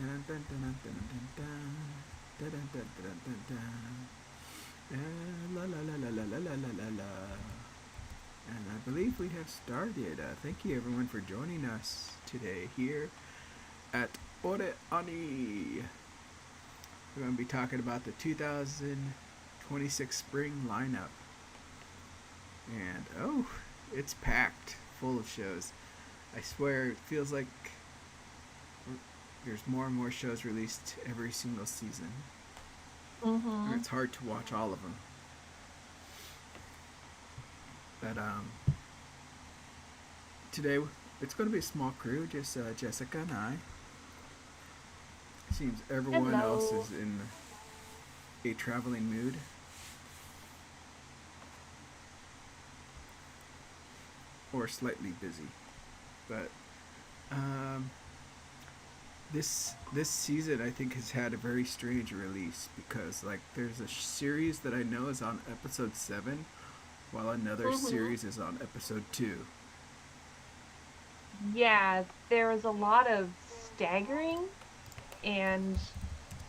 La la la la la la la la la la. And I believe we have started. Thank you everyone for joining us today here at OreAni. We're going to be talking about the 2026 spring lineup. And oh, it's packed full of shows. I swear it feels like there's more and more shows released every single season. And Mm-hmm. it's hard to watch all of them. But today it's going to be a small crew, just Jessica and I. Seems everyone else Hello. is in a traveling mood. Or slightly busy. But um, this season I think has had a very strange release because like there's a series that I know is on episode 7 while another Mm-hmm. series is on episode 2. Yeah, there was a lot of staggering, and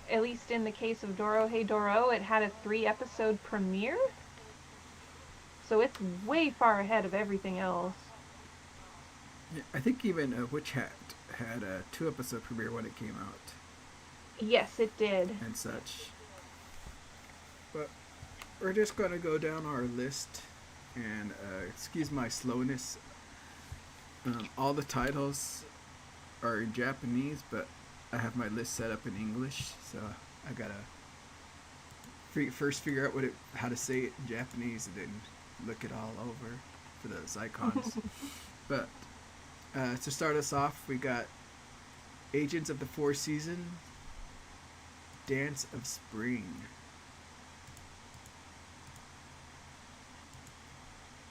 at least in the case of Doro Hey Doro, it had a 3 episode premiere, so it's way far ahead of everything else. Yeah, I think even Witch Hat had a 2 episode premiere when it came out Yes, it did. and such. But we're just gonna go down our list and excuse my slowness. All the titles are in Japanese, but I have my list set up in English, so I gotta first figure out how to say it in Japanese, and then look it all over for those icons. But to start us off, we got Agents of the Four Seasons, Dance of Spring,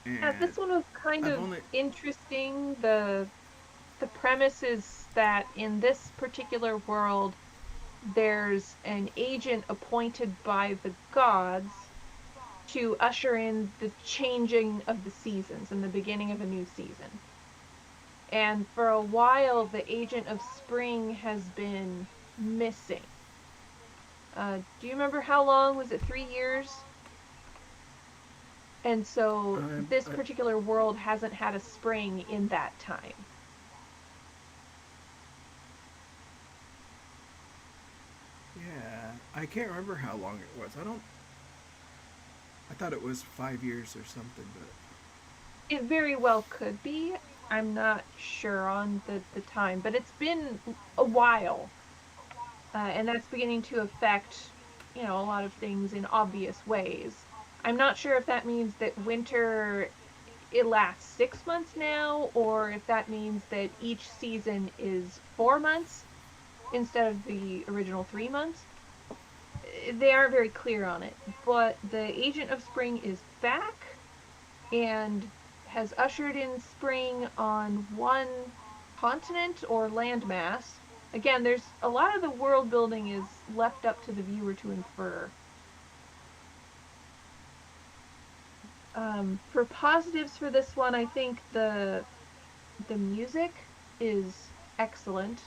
Yeah, and this one was kind I've of only interesting. The premise is that in this particular world, there's an agent appointed by the gods to usher in the changing of the seasons and the beginning of a new season. And for a while, the agent of spring has been missing. Do you remember how long? Was it 3 years? And so this I, particular world hasn't had a spring in that time. yeah, I can't remember how long it was. I thought it was 5 years or something, but It very well could be. I'm not sure on the time, but it's been a while. And that's beginning to affect, a lot of things in obvious ways. I'm not sure if that means that winter it lasts 6 months now, or if that means that each season is 4 months instead of the original 3 months. They aren't very clear on it, but the Agent of Spring is back and has ushered in spring on one continent or landmass. Again, there's a lot of the world building is left up to the viewer to infer. For positives for this one, I think the music is excellent.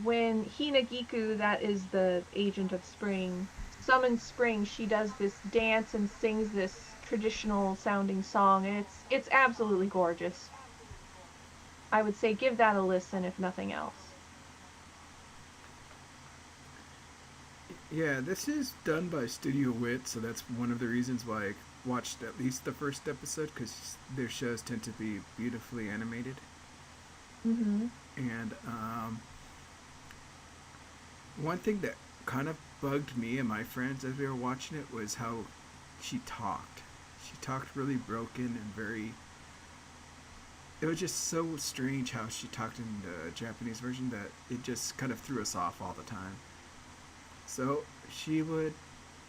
When Hinagiku, that is the agent of spring, summons spring, she does this dance and sings this traditional sounding song, and it's absolutely gorgeous. I would say give that a listen if nothing else. yeah, this is done by Studio Wit, so that's one of the reasons why I watched at least the first episode because their shows tend to be beautifully animated. Mm-hmm. And one thing that kind of bugged me and my friends as we were watching it was how she talked. She talked really broken and very. It was just so strange how she talked in the Japanese version that it just kind of threw us off all the time. So she would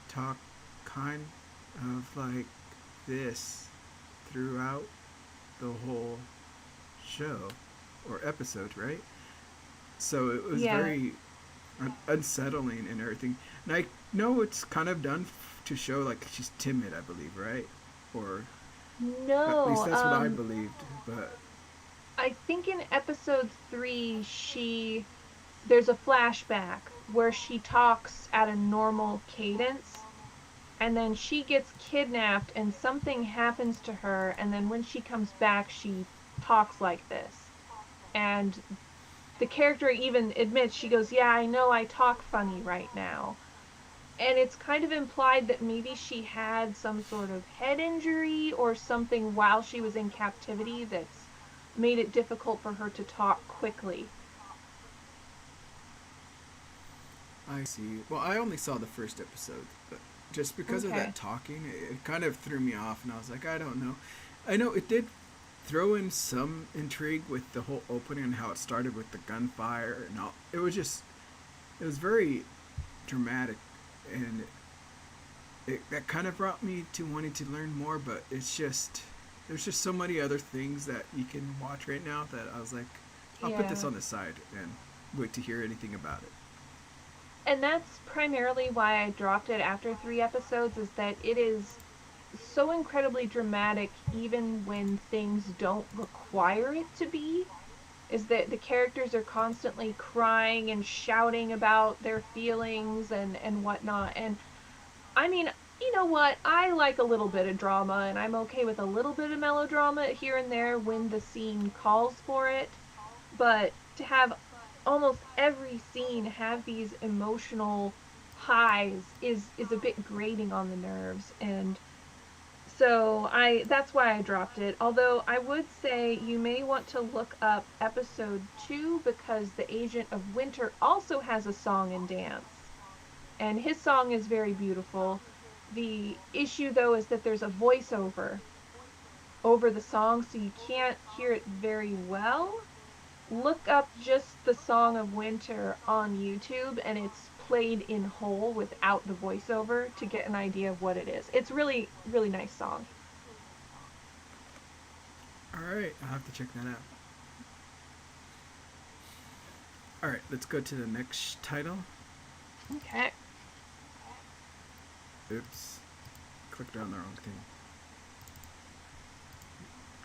talk kind of like this throughout the whole show or episode, right? So it was Yeah. very unsettling and everything. And I know it's kind of done to show like she's timid, I believe, right? Or at least No, that's what I believed. But I think in episode 3 she there's a flashback where she talks at a normal cadence, and then she gets kidnapped and something happens to her, and then when she comes back she talks like this. And the character even admits, she goes, "Yeah, I know I talk funny right now." And it's kind of implied that maybe she had some sort of head injury or something while she was in captivity that's made it difficult for her to talk quickly. I see. Well, I only saw the first episode, but just because of Okay. that talking, it kind of threw me off, and I was like, I don't know. I know it did throw in some intrigue with the whole opening and how it started with the gunfire and all. It was very dramatic, and that kind of brought me to wanting to learn more. But there's just so many other things that you can watch right now that I was like, I'll put this Yeah. on the side and wait to hear anything about it. And that's primarily why I dropped it after 3 episodes, is that it is so incredibly dramatic even when things don't require it to be. Is that the characters are constantly crying and shouting about their feelings and whatnot. And I mean, you know what? I like a little bit of drama, and I'm okay with a little bit of melodrama here and there when the scene calls for it. But to have almost every scene have these emotional highs is a bit grating on the nerves. And so I that's why I dropped it. Although I would say you may want to look up episode 2, because the Agent of Winter also has a song and dance. And his song is very beautiful. The issue though is that there's a voiceover over the song, so you can't hear it very well. Look up just the Song of Winter on YouTube, and it's played in whole without the voiceover to get an idea of what it is. It's really, really nice song. All right, I'll have to check that out. All right, let's go to the next title. Okay. Oops, clicked on the wrong thing.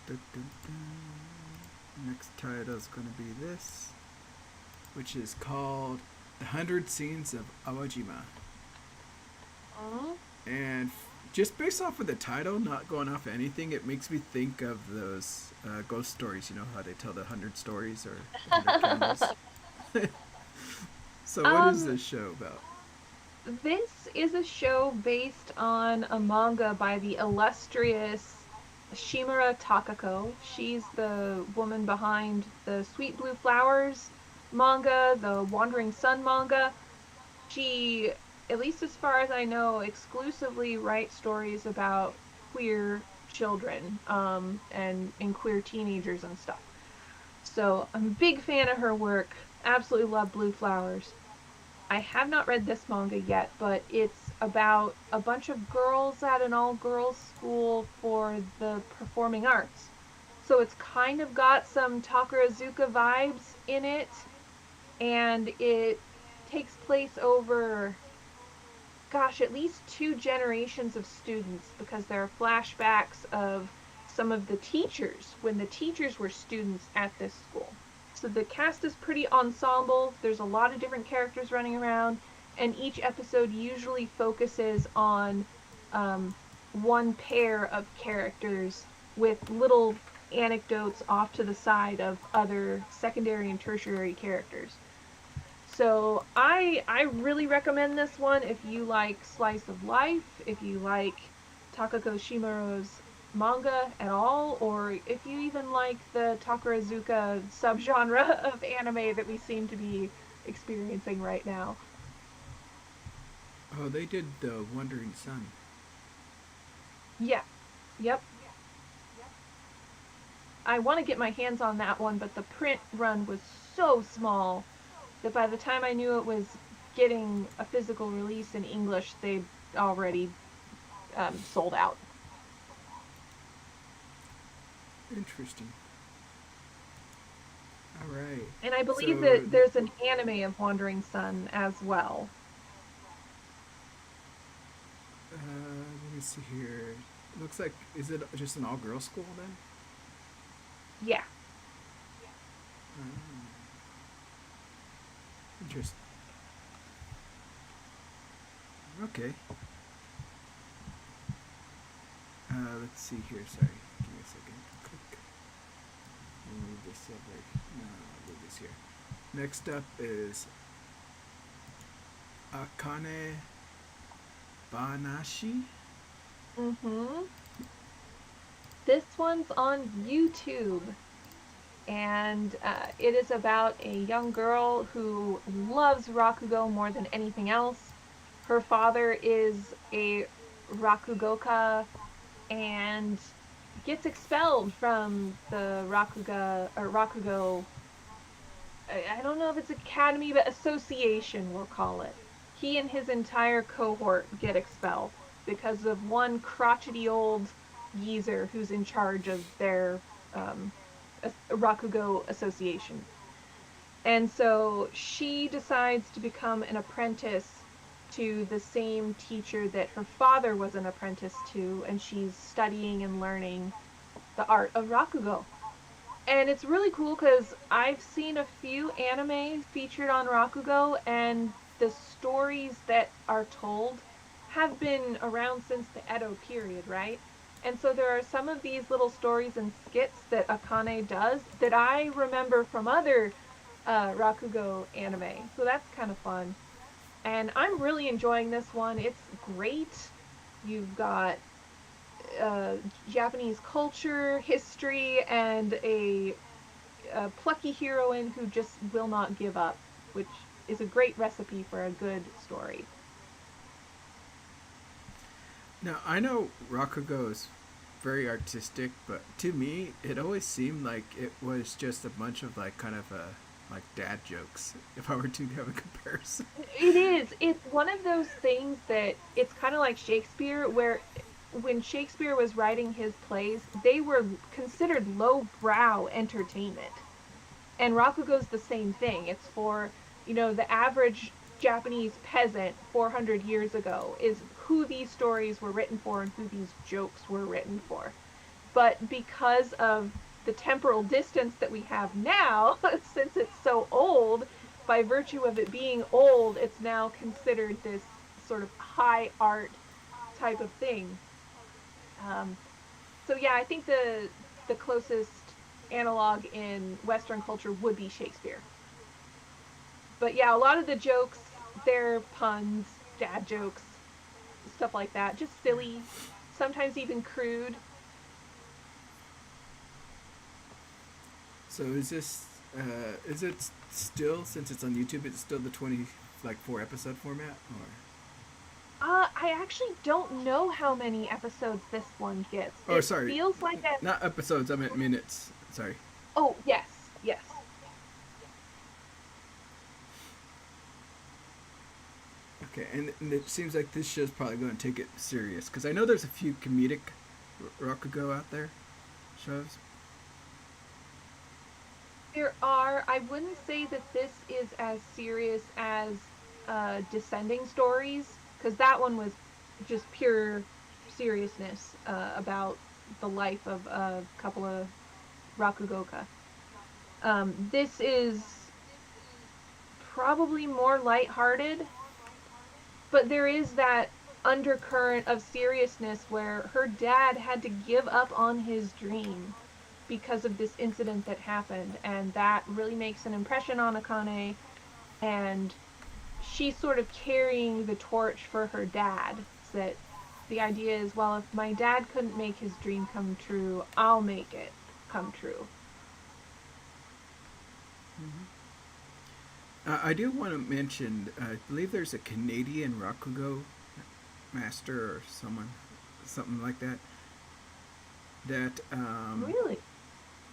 Dun, dun, dun. Next title is going to be this, which is called The 100 Scenes of Awajima. Mm-hmm. And just based off of the title, not going off anything, it makes me think of those ghost stories. You know how they tell the 100 stories or the 100 candles. So, what is um, this show about? this is a show based on a manga by the illustrious Shimura Takako. She's the woman behind the Sweet Blue Flowers manga, the Wandering Sun manga. She, at least as far as I know, exclusively writes stories about queer children, and queer teenagers and stuff. So I'm a big fan of her work. Absolutely love Blue Flowers. I have not read this manga yet, but it's about a bunch of girls at an all girls school for the performing arts. So it's kind of got some Takarazuka vibes in it, and it takes place over, gosh, at least 2 generations of students, because there are flashbacks of some of the teachers when the teachers were students at this school. So the cast is pretty ensemble. There's a lot of different characters running around, and each episode usually focuses on um, one pair of characters with little anecdotes off to the side of other secondary and tertiary characters. So I really recommend this one if you like slice of life, if you like Takako Shimaro's manga at all, or if you even like the Takarazuka subgenre of anime that we seem to be experiencing right now. Oh, they did the Wandering Sun. Yeah. Yep. I want to get my hands on that one, but the print run was so small that by the time I knew it was getting a physical release in English, they already sold out. Interesting. All right. And I believe So, that there's an anime of Wandering Sun as well. let me see here. Looks like, is it just an all girls school then? Yeah. Uh, Just okay. Let's see here. Sorry, give me a second. Click. Move this over. No, I'll move this here. Next up is Akane Banashi. Mm-hmm. This one's on YouTube, and it is about a young girl who loves Rakugo more than anything else. Her father is a Rakugoka and gets expelled from the Rakugo. I don't know if it's academy, but association, we'll call it. He and his entire cohort get expelled because of one crotchety old geezer who's in charge of their um, Rakugo association. And so she decides to become an apprentice to the same teacher that her father was an apprentice to, and she's studying and learning the art of Rakugo. And it's really cool because I've seen a few anime featured on Rakugo, and the stories that are told have been around since the Edo period, right? And so there are some of these little stories and skits that Akane does that I remember from other Rakugo anime. So that's kind of fun. And I'm really enjoying this one. It's great. You've got uh, Japanese culture, history, and a plucky heroine who just will not give up, which is a great recipe for a good story. Now I know Rakugo is very artistic, but to me, it always seemed like it was just a bunch of like kind of like dad jokes. If I were to have a comparison. It is. It's one of those things that it's kind of like Shakespeare, where when Shakespeare was writing his plays, they were considered lowbrow entertainment. And Rakugo's the same thing. It's for, the average Japanese peasant 400 years ago is who these stories were written for and who these jokes were written for. But because of the temporal distance that we have now, since it's so old, by virtue of it being old, it's now considered this sort of high art type of thing. Um, so yeah, I think the closest analog in Western culture would be Shakespeare. But yeah, a lot of the jokes, they're puns, dad jokes, stuff like that. Just silly, sometimes even crude. So is it still, since it's on YouTube, it's still the 20 like 4 episode format, or I actually don't know how many episodes this one gets. oh It sorry, feels like a. not episodes, I meant minutes. Sorry. Oh, yes, yes. Okay, and it seems like this show's probably going to take it serious because I know there's a few comedic Rakugo out there shows. There are. I wouldn't say that this is as serious as Descending Stories, because that one was just pure seriousness about the life of a couple of Rakugoka. This is probably more lighthearted, but there is that undercurrent of seriousness where her dad had to give up on his dream because of this incident that happened, and that really makes an impression on Akane, and she's sort of carrying the torch for her dad. So that the idea is, well, if my dad couldn't make his dream come true, I'll make it come true. I do want to mention, I believe there's a Canadian Rakugo master or something like that. That Really?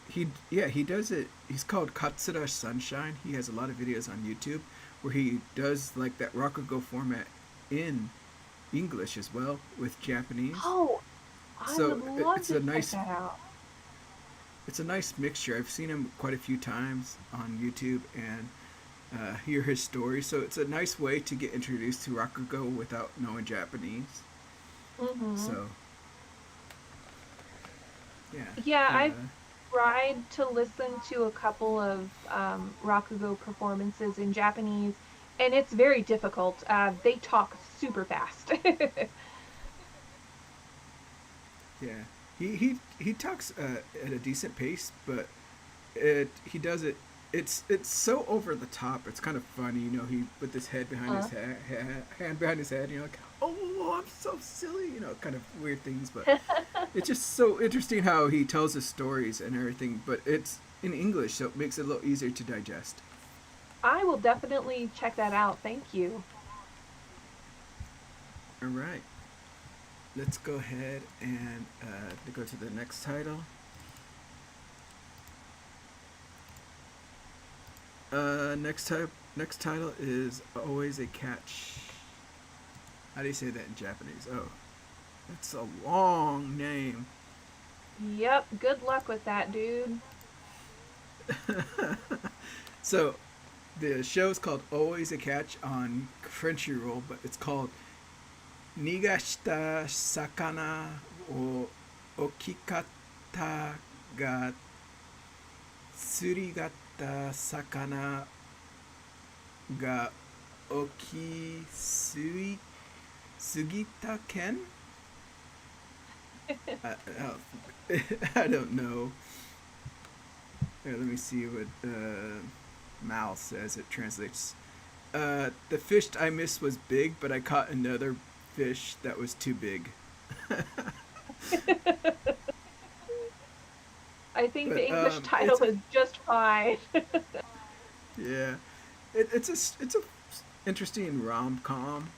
he does it. He's called Katsura Sunshine. He has a lot of videos on YouTube where he does like that Rakugo format in English as well with Japanese. Oh, I So would love it's to a check nice that out. mixture. I've seen him quite a few times on YouTube and hear his story. So it's a nice way to get introduced to Rakugo without knowing Japanese. Mm-hmm. So yeah. Yeah, I've Uh, tried to listen to a couple of Rakugo performances in Japanese, and it's very difficult. They talk super fast. Yeah, he talks at a decent pace, but it he does it. It's so over the top. It's kind of funny, you know. He put his head behind his uh, hand behind his head. You know, like, oh, I'm so silly. You know, kind of weird things, but it's just so interesting how he tells his stories and everything. But it's in English, so it makes it a little easier to digest. I will definitely check that out. Thank you. All right, let's go ahead and go to the next title. Next title is Always a Catch. How do you say that in Japanese? Oh, that's a long name. Yep, good luck with that, dude. So the show is called Always a Catch on Crunchyroll, but it's called Nigashita Sakana o Okikata ga Tsurigata Sakana ga Okisui Sugita Ken? I don't know. Here, let me see what Mal says. It translates. The fish I missed was big, but I caught another fish that was too big. I think But the English it's title is just fine. yeah, it's a interesting rom com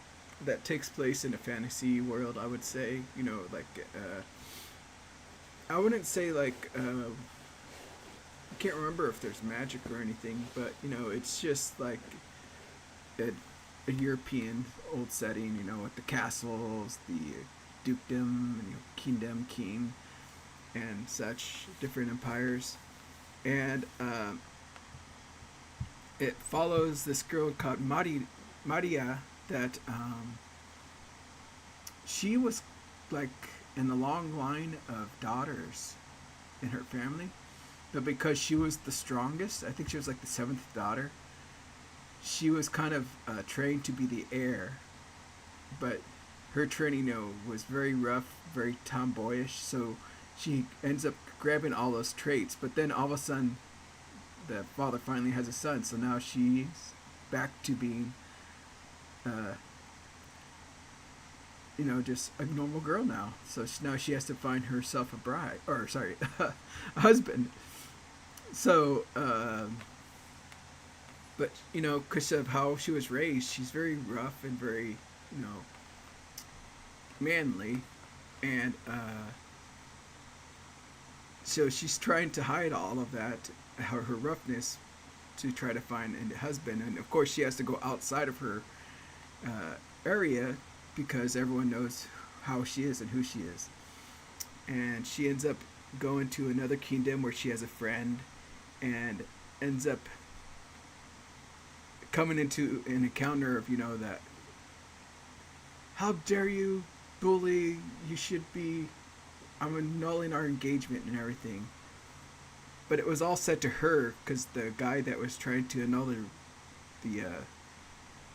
that takes place in a fantasy world. I would say, you know, like I wouldn't say like I can't remember if there's magic or anything, but you know, it's just like a, a European old setting. You know, with the castles, the dukedom, and, you know, kingdom, king, and such different empires, and it follows this girl called Maria that she was like in the long line of daughters in her family, but because she was the strongest, I think she was like the seventh daughter. She was kind of trained to be the heir, but her training, you know, was very rough, very tomboyish. So she ends up grabbing all those traits, but then all of a sudden, the father finally has a son. So now she's back to being, uh, you know, just a normal girl now. So now she has to find herself a bride, or sorry, a husband. So, but you know, because of how she was raised, she's very rough and very, you know, manly, and so she's trying to hide all of that, her roughness, to try to find a husband. And of course, she has to go outside of her area because everyone knows how she is and who she is. And she ends up going to another kingdom where she has a friend, and ends up coming into an encounter of, you know, that how dare you bully, you should be, I'm annulling our engagement and everything. But it was all said to her because the guy that was trying to annul the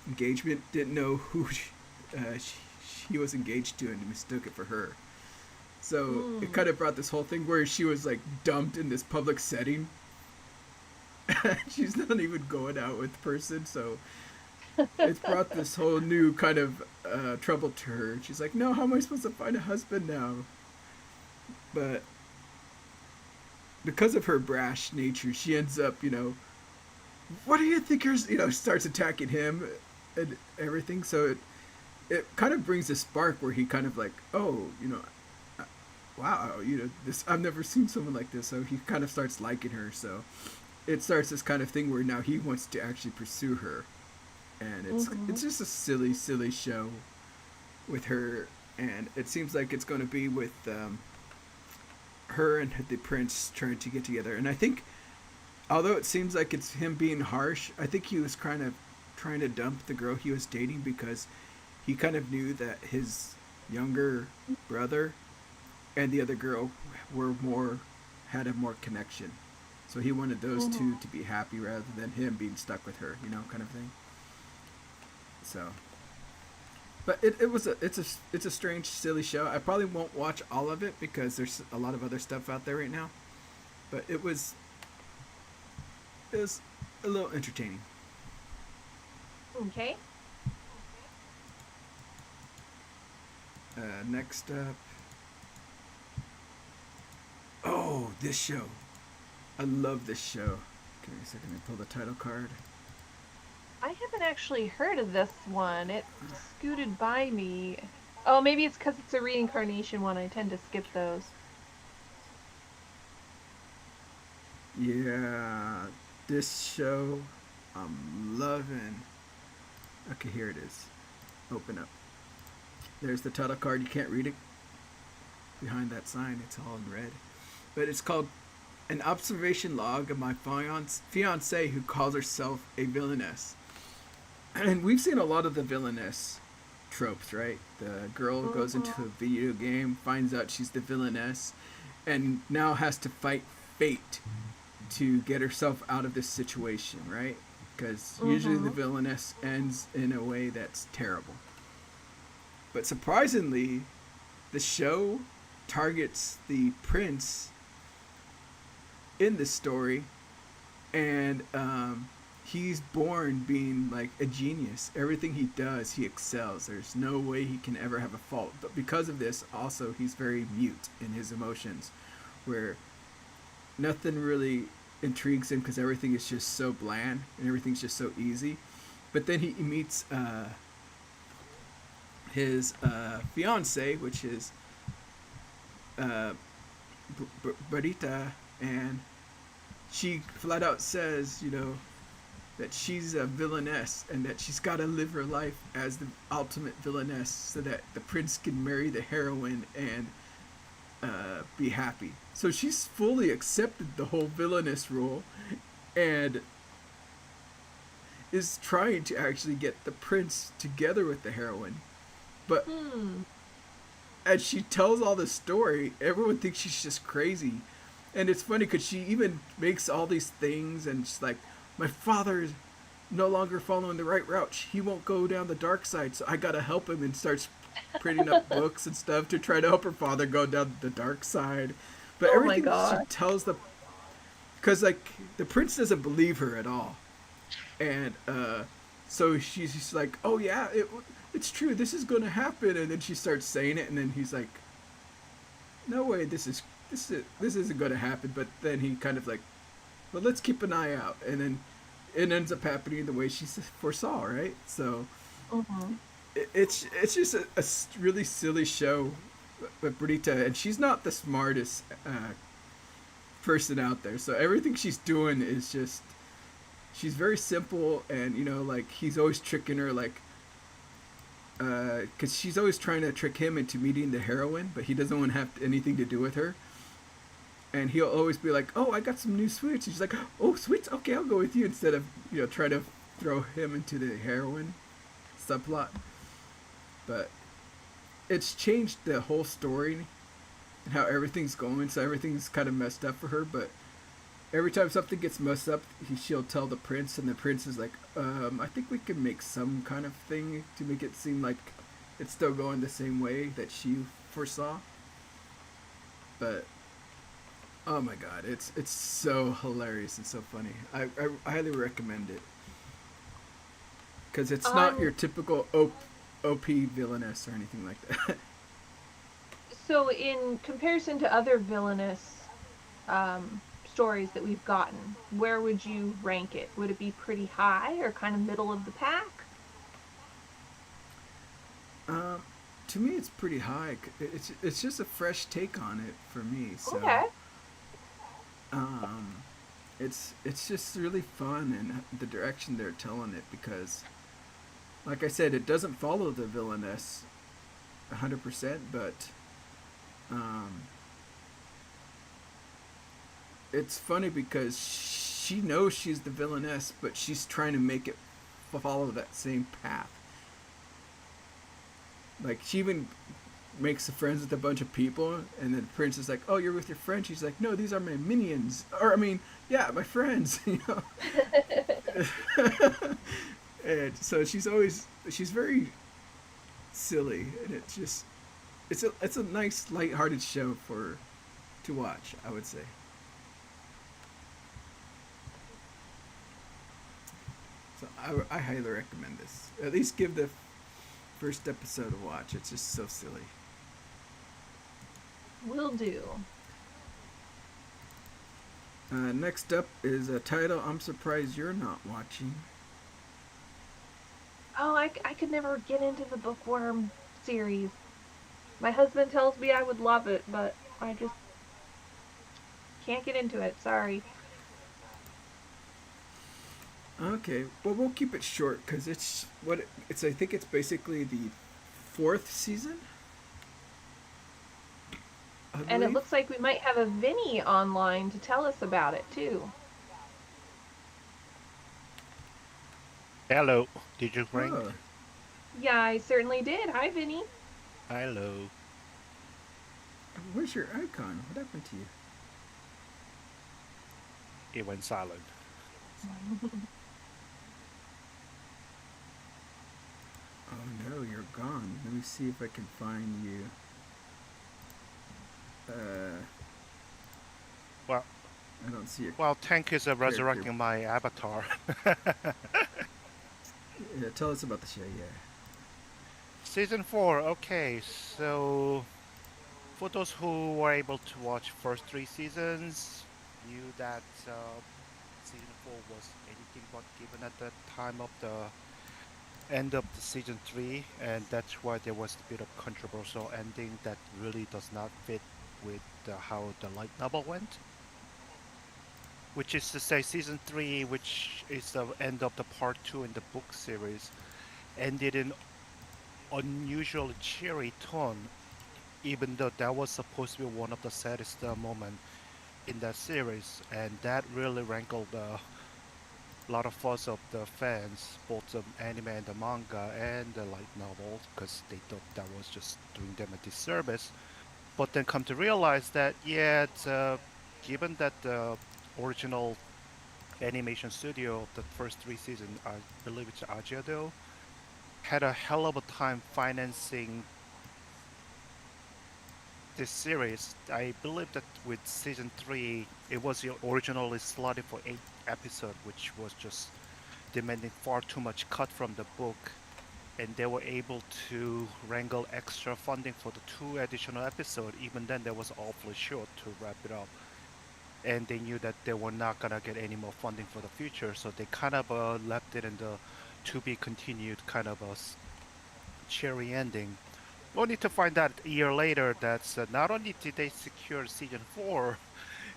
engagement didn't know who she was engaged to and mistook it for her. So it Mm. kind of brought this whole thing where she was like dumped in this public setting. She's not even going out with the person, so it's brought this whole new kind of trouble to her. She's like, no, how am I supposed to find a husband now? But because of her brash nature, she ends up, you know, what do you think you're, you know, starts attacking him and everything. So it kind of brings a spark where he kind of like, oh, you know, wow, you know, this, I've never seen someone like this. So he kind of starts liking her. So it starts this kind of thing where now he wants to actually pursue her, and Hmm. it's just a silly show with her, and it seems like it's going to be with her and the prince trying to get together. And I think, although it seems like it's him being harsh, I think he was kind of trying to dump the girl he was dating because he kind of knew that his younger brother and the other girl were more had a more connection. So he wanted those Mm-hmm. two to be happy rather than him being stuck with her, kind of thing. So, but it's a strange, silly show. I probably won't watch all of it because there's a lot of other stuff out there right now. But it was a little entertaining. Okay. Next up, oh, this show. I love this show. Give me a second to pull the title card. I haven't actually heard of this one. It scooted by me. Oh, maybe it's because it's a reincarnation one. I tend to skip those. Yeah, this show I'm loving. Okay, here it is. Open up. There's the title card. You can't read it behind that sign. It's all in red. But it's called An Observation Log of My Fiancée Who Calls Herself a Villainess. And we've seen a lot of the villainess tropes, right? The girl goes into a video game, finds out she's the villainess, and now has to fight fate to get herself out of this situation, right? Because usually the villainess ends in a way that's terrible. But surprisingly, the show targets the prince in this story, and he's born being like a genius. Everything he does, he excels. There's no way he can ever have a fault. But because of this, also, he's very mute in his emotions, where nothing really intrigues him because everything is just so bland and everything's just so easy. But then he meets his fiance, which is Barita, and she flat out says, that she's a villainess and that she's got to live her life as the ultimate villainess so that the prince can marry the heroine and be happy. So she's fully accepted the whole villainess role and is trying to actually get the prince together with the heroine. But as she tells all this story, everyone thinks she's just crazy. And it's funny because she even makes all these things and she's like, my father is no longer following the right route. He won't go down the dark side, so I gotta help him, and starts printing up books and stuff to try to help her father go down the dark side. But Oh my everything she god. tells because like the prince doesn't believe her at all, and so she's like, oh yeah, it's true, this is gonna happen, and then she starts saying it, and then he's like, no way, this isn't gonna happen. But then he kind of like, well, let's keep an eye out, and then it ends up happening the way she foresaw, right? So Mm-hmm. it's just a really silly show with Brita, and she's not the smartest person out there. So everything she's doing is just, she's very simple, and like he's always tricking her, like because she's always trying to trick him into meeting the heroine, but he doesn't want to have anything to do with her. And he'll always be like, "Oh, I got some new sweets." And she's like, "Oh, sweets? Okay, I'll go with you." Instead of trying to throw him into the heroin subplot. But it's changed the whole story and how everything's going. So everything's kind of messed up for her. But every time something gets messed up, she'll tell the prince, and the prince is like, "I think we can make some kind of thing to make it seem like it's still going the same way that she foresaw." But oh my god, it's so hilarious and so funny. I highly recommend it because it's not your Um, typical OP villainess or anything like that. so in comparison to other villainous stories that we've gotten, where would you rank it? Would it be pretty high or kind of middle of the pack? um, to me, it's pretty high. It's just a fresh take on it for me. So Okay. um, it's just really fun and the direction they're telling it because, like I said, it doesn't follow the villainess 100%, but um, it's funny because she knows she's the villainess, but she's trying to make it follow that same path. Like she even makes friends with a bunch of people, and then the prince is like, "Oh, you're with your friend." She's like, "No, these are my minions," or I mean, yeah, my friends. And so she's very silly, and it's a nice light-hearted show for to watch, I would say. So I highly recommend this. At least give the first episode a watch. It's just so silly. Will do. Next up is a title I'm surprised you're not watching. Oh, I could never get into the bookworm series. My husband tells me I would love it, but I just can't get into it. Sorry. Okay, well we'll keep it short because it's. I think it's basically the fourth season, I And it believe. looks like we might have a Vinny online to tell us about it, too. Hello. Did you ring? Oh, Yeah, I certainly did. Hi, Vinny. Hello. where's your icon? What happened to you? It went silent. Oh no, you're gone. Let me see if I can find you. Uh, Well, I don't see your well, Tank is character. resurrecting my avatar. Yeah, tell us about the show. Yeah. Season 4. Okay, so for those who were able to watch first 3 seasons, knew that season 4 was anything but given at the time of the end of the season 3, and that's why there was a bit of controversial ending that really does not fit with how the light novel went. Which is to say, season 3, which is the end of the part 2 in the book series, ended in unusually cheery tone, even though that was supposed to be one of the saddest moment in that series, and that really rankled a lot of fuss of the fans, both the anime and the manga and the light novel, because they thought that was just doing them a disservice. But then come to realize that, yeah, given that the original animation studio of the first 3 seasons, I believe it's OnzzyDayo, had a hell of a time financing this series. I believe that with season 3, it was originally slotted for 8 episodes, which was just demanding far too much cut from the book. And they were able to wrangle extra funding for the 2 additional episodes. Even then, that was awfully short to wrap it up. And they knew that they were not gonna get any more funding for the future, so they kind of left it in the to be continued kind of a cherry ending. Only to find out a year later that not only did they secure season 4,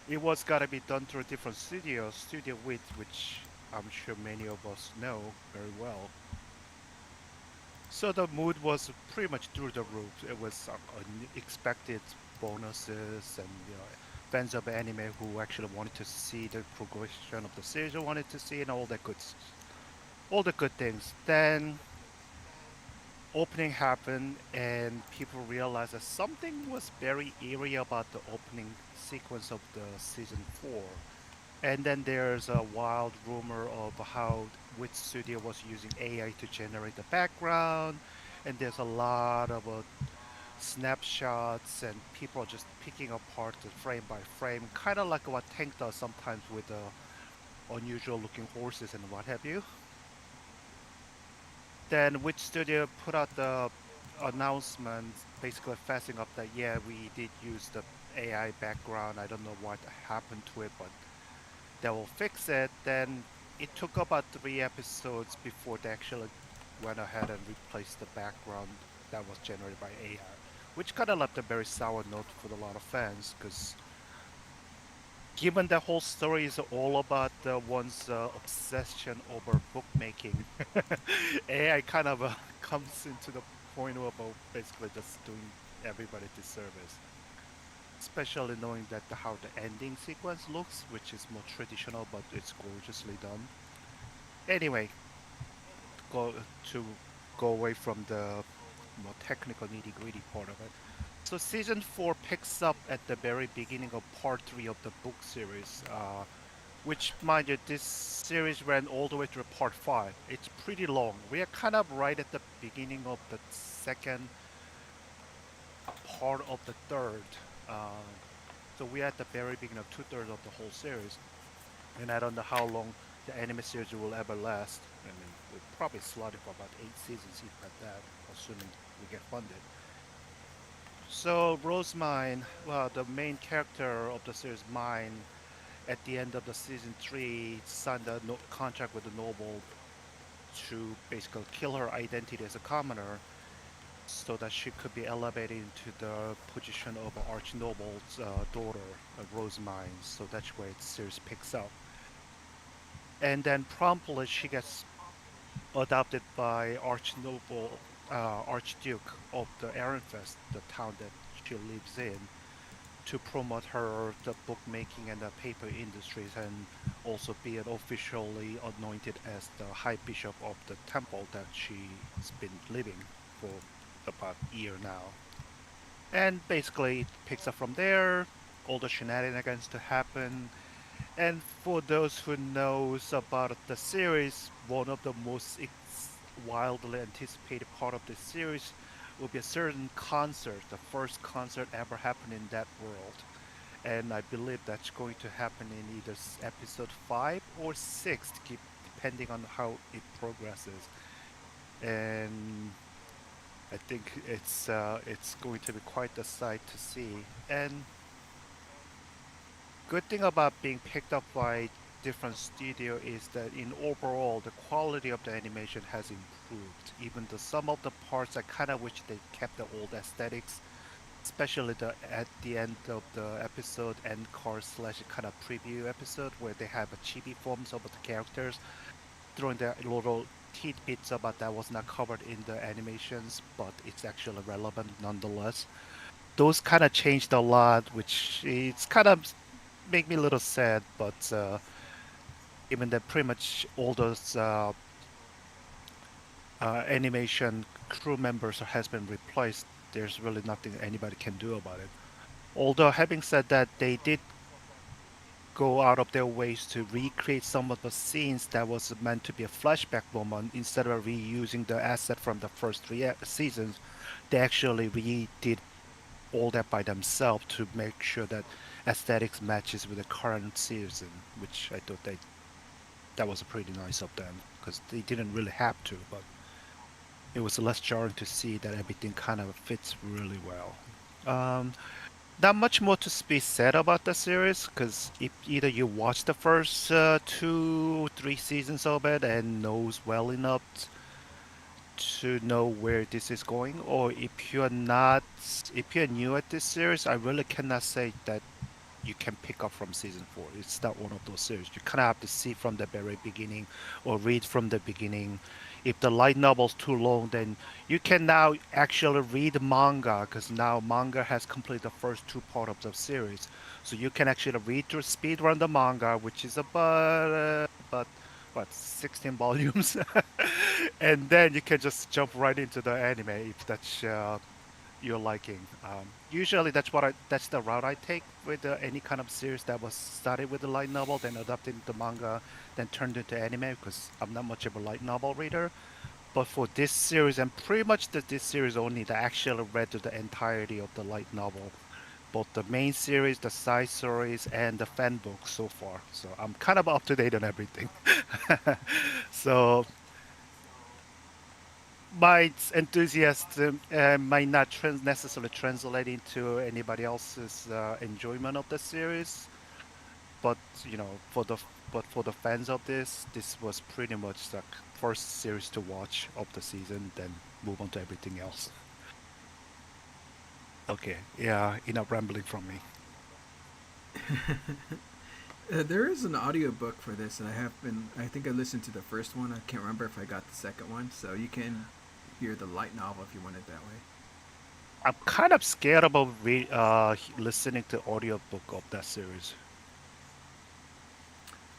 it was gonna be done through a different studio, Studio Wit, which I'm sure many of us know very well. So the mood was pretty much through the roof. It was unexpected bonuses and fans of anime who actually wanted to see the progression of the series, wanted to see and all the good things. Then opening happened and people realized that something was very eerie about the opening sequence of the season 4. And then there's a wild rumor of how which studio was using AI to generate the background, and there's a lot of snapshots and people are just picking apart the frame by frame, kind of like what Tank does sometimes with unusual looking horses and what have you. Then which studio put out the announcement basically fessing up that yeah, we did use the AI background. I don't know what happened to it, but they will fix it. Then it took about 3 episodes before they actually went ahead and replaced the background that was generated by AI, which kind of left a very sour note for a lot of fans because given the whole story is all about one's obsession over bookmaking, AI kind of comes into the point of basically just doing everybody disservice. Especially knowing that how the ending sequence looks, which is more traditional, but it's gorgeously done. Anyway, go to go away from the more technical nitty-gritty part of it. So season 4 picks up at the very beginning of part 3 of the book series, which, mind you, this series ran all the way through part 5. It's pretty long. We are kind of right at the beginning of the second part of the third. Uh, so we're at the very beginning of two-thirds of the whole series. And I don't know how long the anime series will ever last. I mean, we'll probably slot it for about 8 seasons, if at that, assuming we get funded. So Rosemine, well, the main character of the series, Mine, at the end of the season 3, signed a contract with the noble to basically kill her identity as a commoner, so that she could be elevated into the position of Arch Noble's daughter, Rosemine. So that's where the series picks up. And then promptly she gets adopted by Archduke of the Ehrenfest, the town that she lives in, to promote her the bookmaking and the paper industries, and also be officially anointed as the High Bishop of the temple that she's been living for about a year now. And basically it picks up from there, all the shenanigans to happen. And for those who knows about the series, one of the most wildly anticipated part of the series will be a certain concert, the first concert ever happened in that world. And I believe that's going to happen in either episode 5 or 6, depending on how it progresses. And I think it's going to be quite a sight to see. And good thing about being picked up by different studio is that in overall the quality of the animation has improved. Even though some of the parts I kind of wish they kept the old aesthetics, especially the at the end of the episode end card slash kind of preview episode where they have a chibi forms of the characters, throwing the little tidbits about that was not covered in the animations, but it's actually relevant nonetheless. Those kind of changed a lot, which it's kind of make me a little sad, but even that pretty much all those animation crew members has been replaced, there's really nothing anybody can do about it. Although having said that, they did go out of their ways to recreate some of the scenes that was meant to be a flashback moment. Instead of reusing the asset from the first three seasons, they actually redid all that by themselves to make sure that aesthetics matches with the current season, which I thought that was pretty nice of them because they didn't really have to, but it was less jarring to see that everything kind of fits really well. Um, Not much more to be said about the series because if either you watch the first 2, 3 seasons of it and knows well enough to know where this is going, or if you're new at this series, I really cannot say that you can pick up from season 4. It's not one of those series. You kind of have to see from the very beginning or read from the beginning. If the light novel's too long, then you can now actually read manga because now manga has completed the first two part of the series. So you can actually read through speed run the manga, which is about what 16 volumes, and then you can just jump right into the anime if that's you're liking. Usually, that's the route I take with any kind of series that was started with a light novel, then adapted into manga, then turned into anime. Because I'm not much of a light novel reader, but for this series and pretty much this series only, that actually read to the entirety of the light novel, both the main series, the side stories, and the fan books so far. So I'm kind of up to date on everything. So my enthusiasm might not necessarily translate into anybody else's enjoyment of the series, but you know, for the fans of this was pretty much the first series to watch of the season. Then move on to everything else. Okay, yeah, enough rambling from me. There is an audiobook for this, and I think I listened to the first one. I can't remember if I got the second one, so you can hear the light novel if you want it that way. I'm kind of scared about listening to audiobook of that series.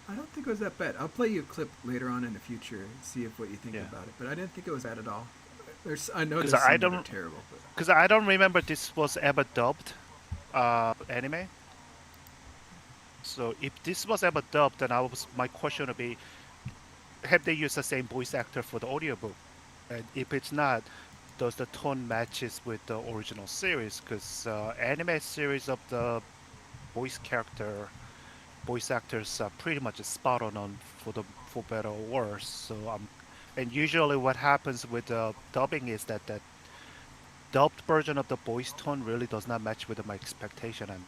I don't think it was that bad. I'll play you a clip later on in the future and see if what you think Yeah. about it. But I didn't think it was bad at all. I know Because there's I some that are don't terrible, but because I don't remember this was ever dubbed anime. So if this was ever dubbed, then my question would be, have they used the same voice actor for the audiobook? And if it's not, does the tone matches with the original series? Because anime series of the voice character, voice actors are pretty much spot on for better or worse. And usually what happens with dubbing is that dubbed version of the voice tone really does not match with my expectation, and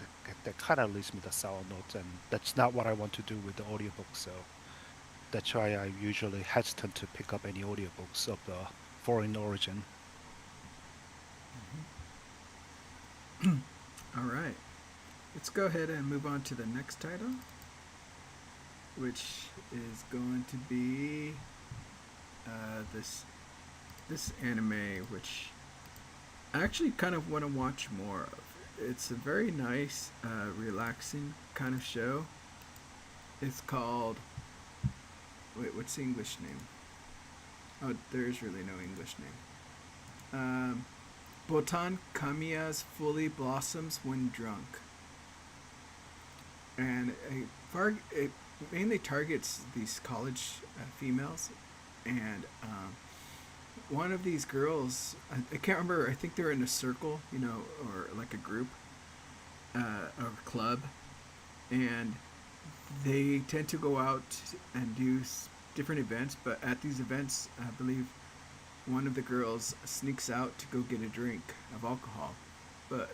that kind of leaves me the sour notes, and that's not what I want to do with the audiobook. So that's why I usually hesitant to pick up any audiobooks of the foreign origin. all right. Let's go ahead and move on to the next title, which is going to be this anime, which I actually kind of want to watch more of. It's a very nice, relaxing kind of show. It's called. Wait, what's the English name? Oh, there is really no English name. Botan Kamiya's fully blossoms when drunk, and it mainly targets these college females, and one of these girls, I can't remember. I think they're in a circle, or like a group, or club, and they tend to go out and do different events. But at these events, I believe one of the girls sneaks out to go get a drink of alcohol. But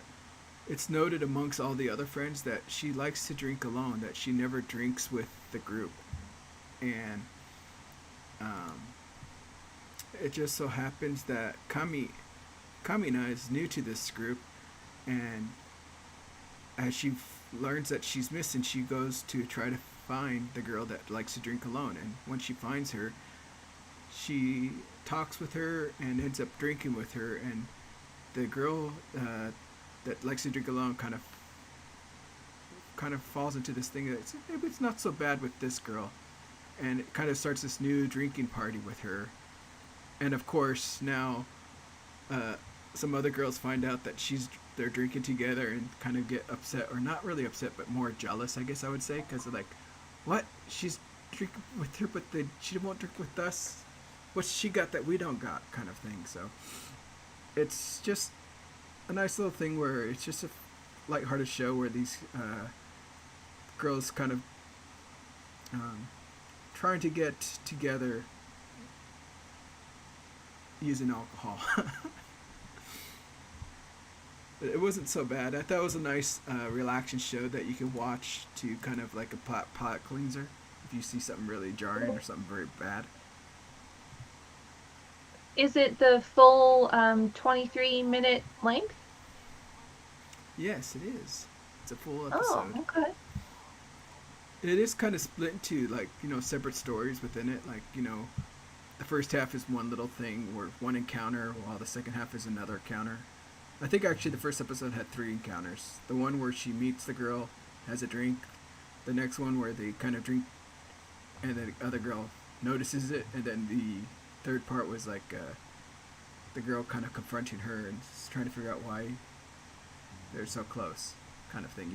it's noted amongst all the other friends that she likes to drink alone, that she never drinks with the group. And um, it just so happens that Kamina is new to this group, and as she learns that she's missing, she goes to try to find the girl that likes to drink alone. And when she finds her, she talks with her and ends up drinking with her. And the girl that likes to drink alone kind of falls into this thing that maybe it's not so bad with this girl, and it kind of starts this new drinking party with her. And of course now some other girls find out that they're drinking together and kind of get upset, or not really upset, but more jealous, I guess I would say, because they're like, what, she's drinking with her, but she won't drink with us, what's she got that we don't got, kind of thing. So it's just a nice little thing where it's just a lighthearted show where these girls kind of trying to get together using alcohol. But it wasn't so bad. I thought it was a nice, relaxing show that you can watch to kind of like a palate cleanser if you see something really jarring or something very bad. Is it the full 23-minute length? Yes, it is. It's a full Oh, episode. okay. It is kind of split into separate stories within it. The first half is one little thing or one encounter, while the second half is another encounter. I think actually the first episode had 3 encounters. The one where she meets the girl, has a drink. The next one where they kind of drink, and then the other girl notices it. And then the third part was the girl kind of confronting her and trying to figure out why they're so close, kind of thing.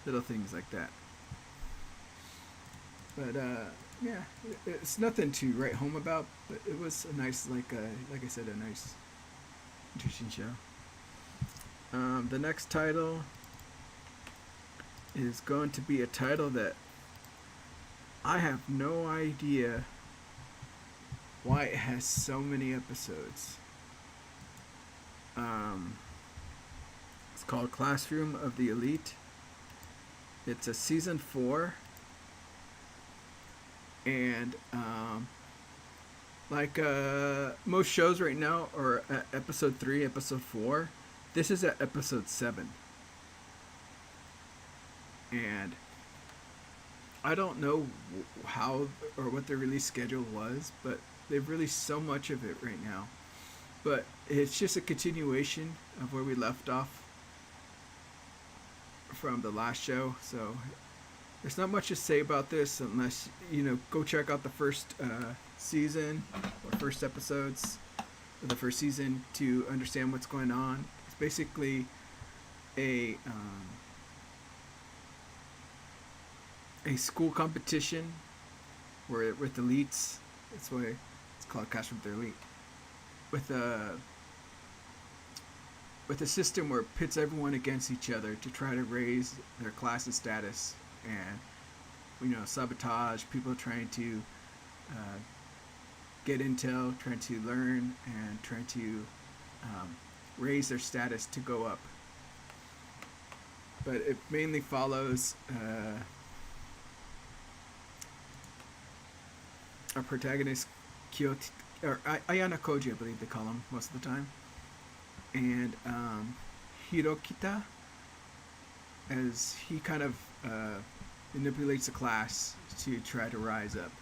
Little things like that. But yeah, it's nothing to write home about. But it was a nice, like I said, a nice, interesting show. The next title is going to be a title that I have no idea why it has so many episodes. It's called Classroom of the Elite. It's a season 4. And most shows right now are at episode 3, episode 4. This is at episode 7. And I don't know how or what the release schedule was, but they've released so much of it right now. But it's just a continuation of where we left off from the last show. So there's not much to say about this unless go check out the first season or first episodes of the first season to understand what's going on. It's basically a a school competition where with elites. That's why it's called Clash with the Elite. With a system where it pits everyone against each other to try to raise their class's status, and sabotage, people trying to get intel, trying to learn, and trying to raise their status to go up. But it mainly follows our protagonist, Kyoto, or Ayana Koji, I believe they call him most of the time, and Hirokita, as he kind of manipulates the class to try to rise up.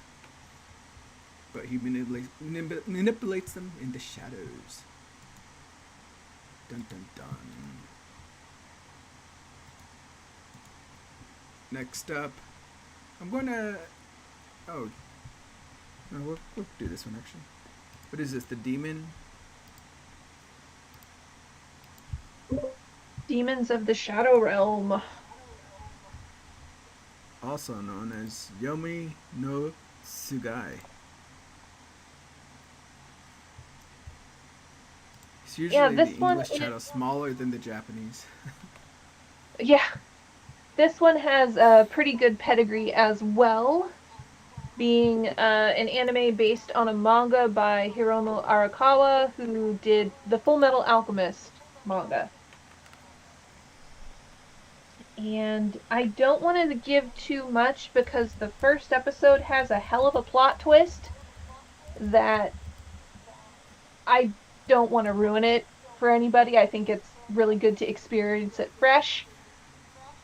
But he manipulates them in the shadows. Dun dun dun. Next up, I'm gonna. Oh, no, we'll do this one actually. What is this? The Demon? Demons of the Shadow Realm. Also known as Yomi no Tsugai. It's usually this the one English title smaller than the Japanese. Yeah. This one has a pretty good pedigree as well, being an anime based on a manga by Hiromu Arakawa, who did the Full Metal Alchemist manga. And I don't want to give too much because the first episode has a hell of a plot twist that I don't want to ruin it for anybody. I think it's really good to experience it fresh.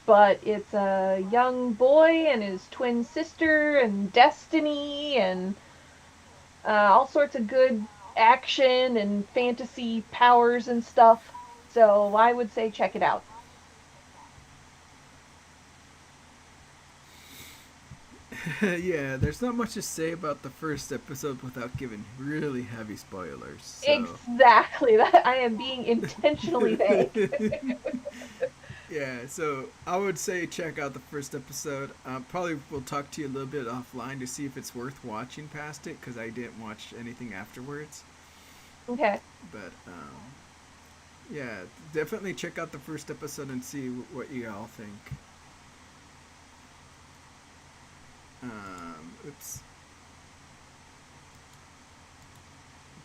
But it's a young boy and his twin sister and destiny and all sorts of good action and fantasy powers and stuff. So I would say check it out. Yeah, there's not much to say about the first episode without giving really heavy spoilers. So. Exactly. That I am being intentionally vague. Yeah, so I would say check out the first episode. Probably we'll talk to you a little bit offline to see if it's worth watching past it, because I didn't watch anything afterwards. Okay. But yeah, definitely check out the first episode and see what you all think. Oops.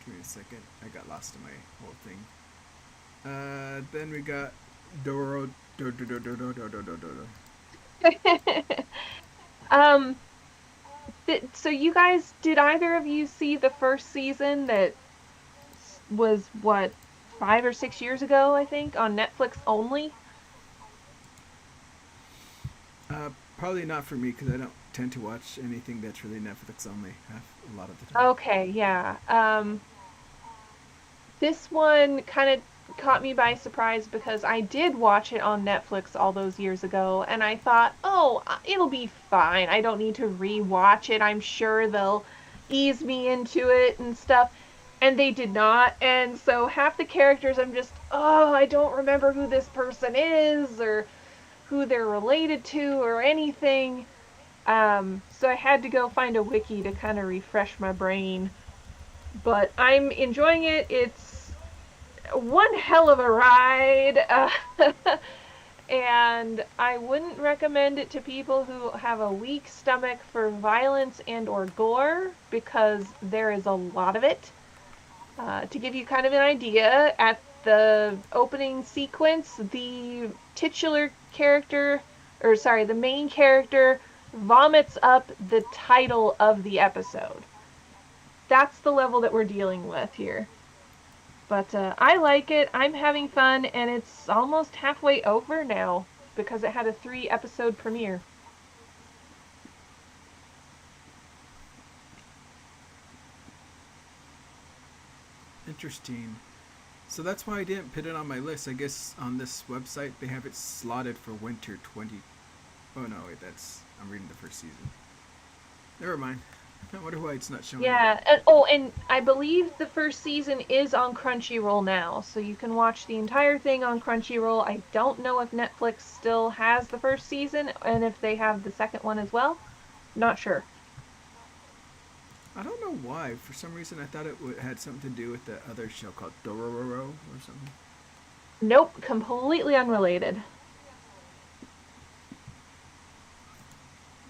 Give me a second. I got lost in my whole thing. Then we got Doro. So you guys, did either of you see the first season that was, what, 5 or 6 years ago, I think, on Netflix only? Probably not for me, because I don't tend to watch anything that's really Netflix only a lot of the time. Okay, yeah. This one kind of caught me by surprise because I did watch it on Netflix all those years ago, and I thought, oh, it'll be fine. I don't need to re-watch it. I'm sure they'll ease me into it and stuff. And they did not. And so half the characters, I'm just, oh, I don't remember who this person is or who they're related to or anything. So I had to go find a wiki to kind of refresh my brain. But I'm enjoying it. It's one hell of a ride. And I wouldn't recommend it to people who have a weak stomach for violence and or gore, because there is a lot of it. To give you kind of an idea, at the opening sequence, the main character vomits up the title of the episode. That's the level that we're dealing with here. But I like it. I'm having fun, and it's almost halfway over now because it had a 3-episode premiere. Interesting. So that's why I didn't put it on my list. I guess on this website they have it slotted for winter Oh no, wait, I'm reading the first season. Never mind. I wonder why it's not showing up. Yeah. And I believe the first season is on Crunchyroll now, so you can watch the entire thing on Crunchyroll. I don't know if Netflix still has the first season and if they have the second one as well. Not sure. I don't know why. For some reason, I thought it had something to do with the other show called Dororo or something. Nope, completely unrelated.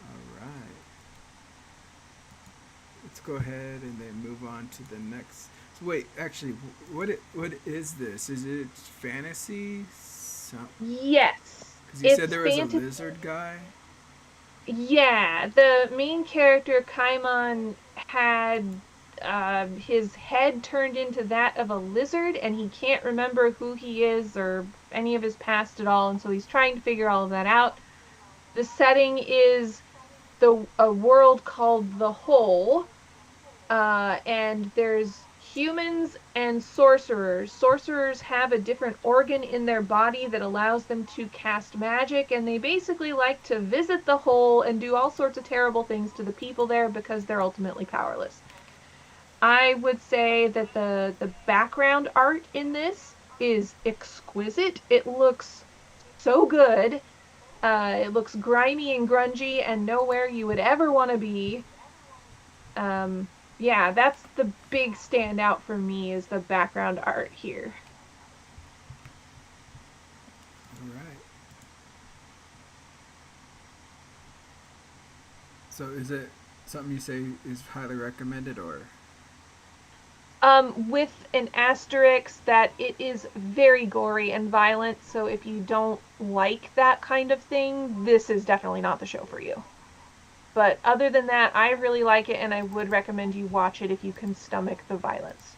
All right. Let's go ahead and then move on to the next. So wait, actually, what is this? Is it fantasy? Yes. Because you said It's there was a fantasy. lizard guy. Yeah, the main character Kaimon had his head turned into that of a lizard, and he can't remember who he is or any of his past at all, and so he's trying to figure all of that out. The setting is a world called the Hole, and there's humans and sorcerers. Sorcerers have a different organ in their body that allows them to cast magic, and they basically like to visit the hole and do all sorts of terrible things to the people there because they're ultimately powerless. I would say that the background art in this is exquisite. It looks so good. It looks grimy and grungy and nowhere you would ever want to be. Um, yeah, that's the big standout for me is the background art here. All right. So is it something you say is highly recommended, or? With an asterisk that it is very gory and violent, so if you don't like that kind of thing, this is definitely not the show for you. But other than that, I really like it and I would recommend you watch it if you can stomach the violence.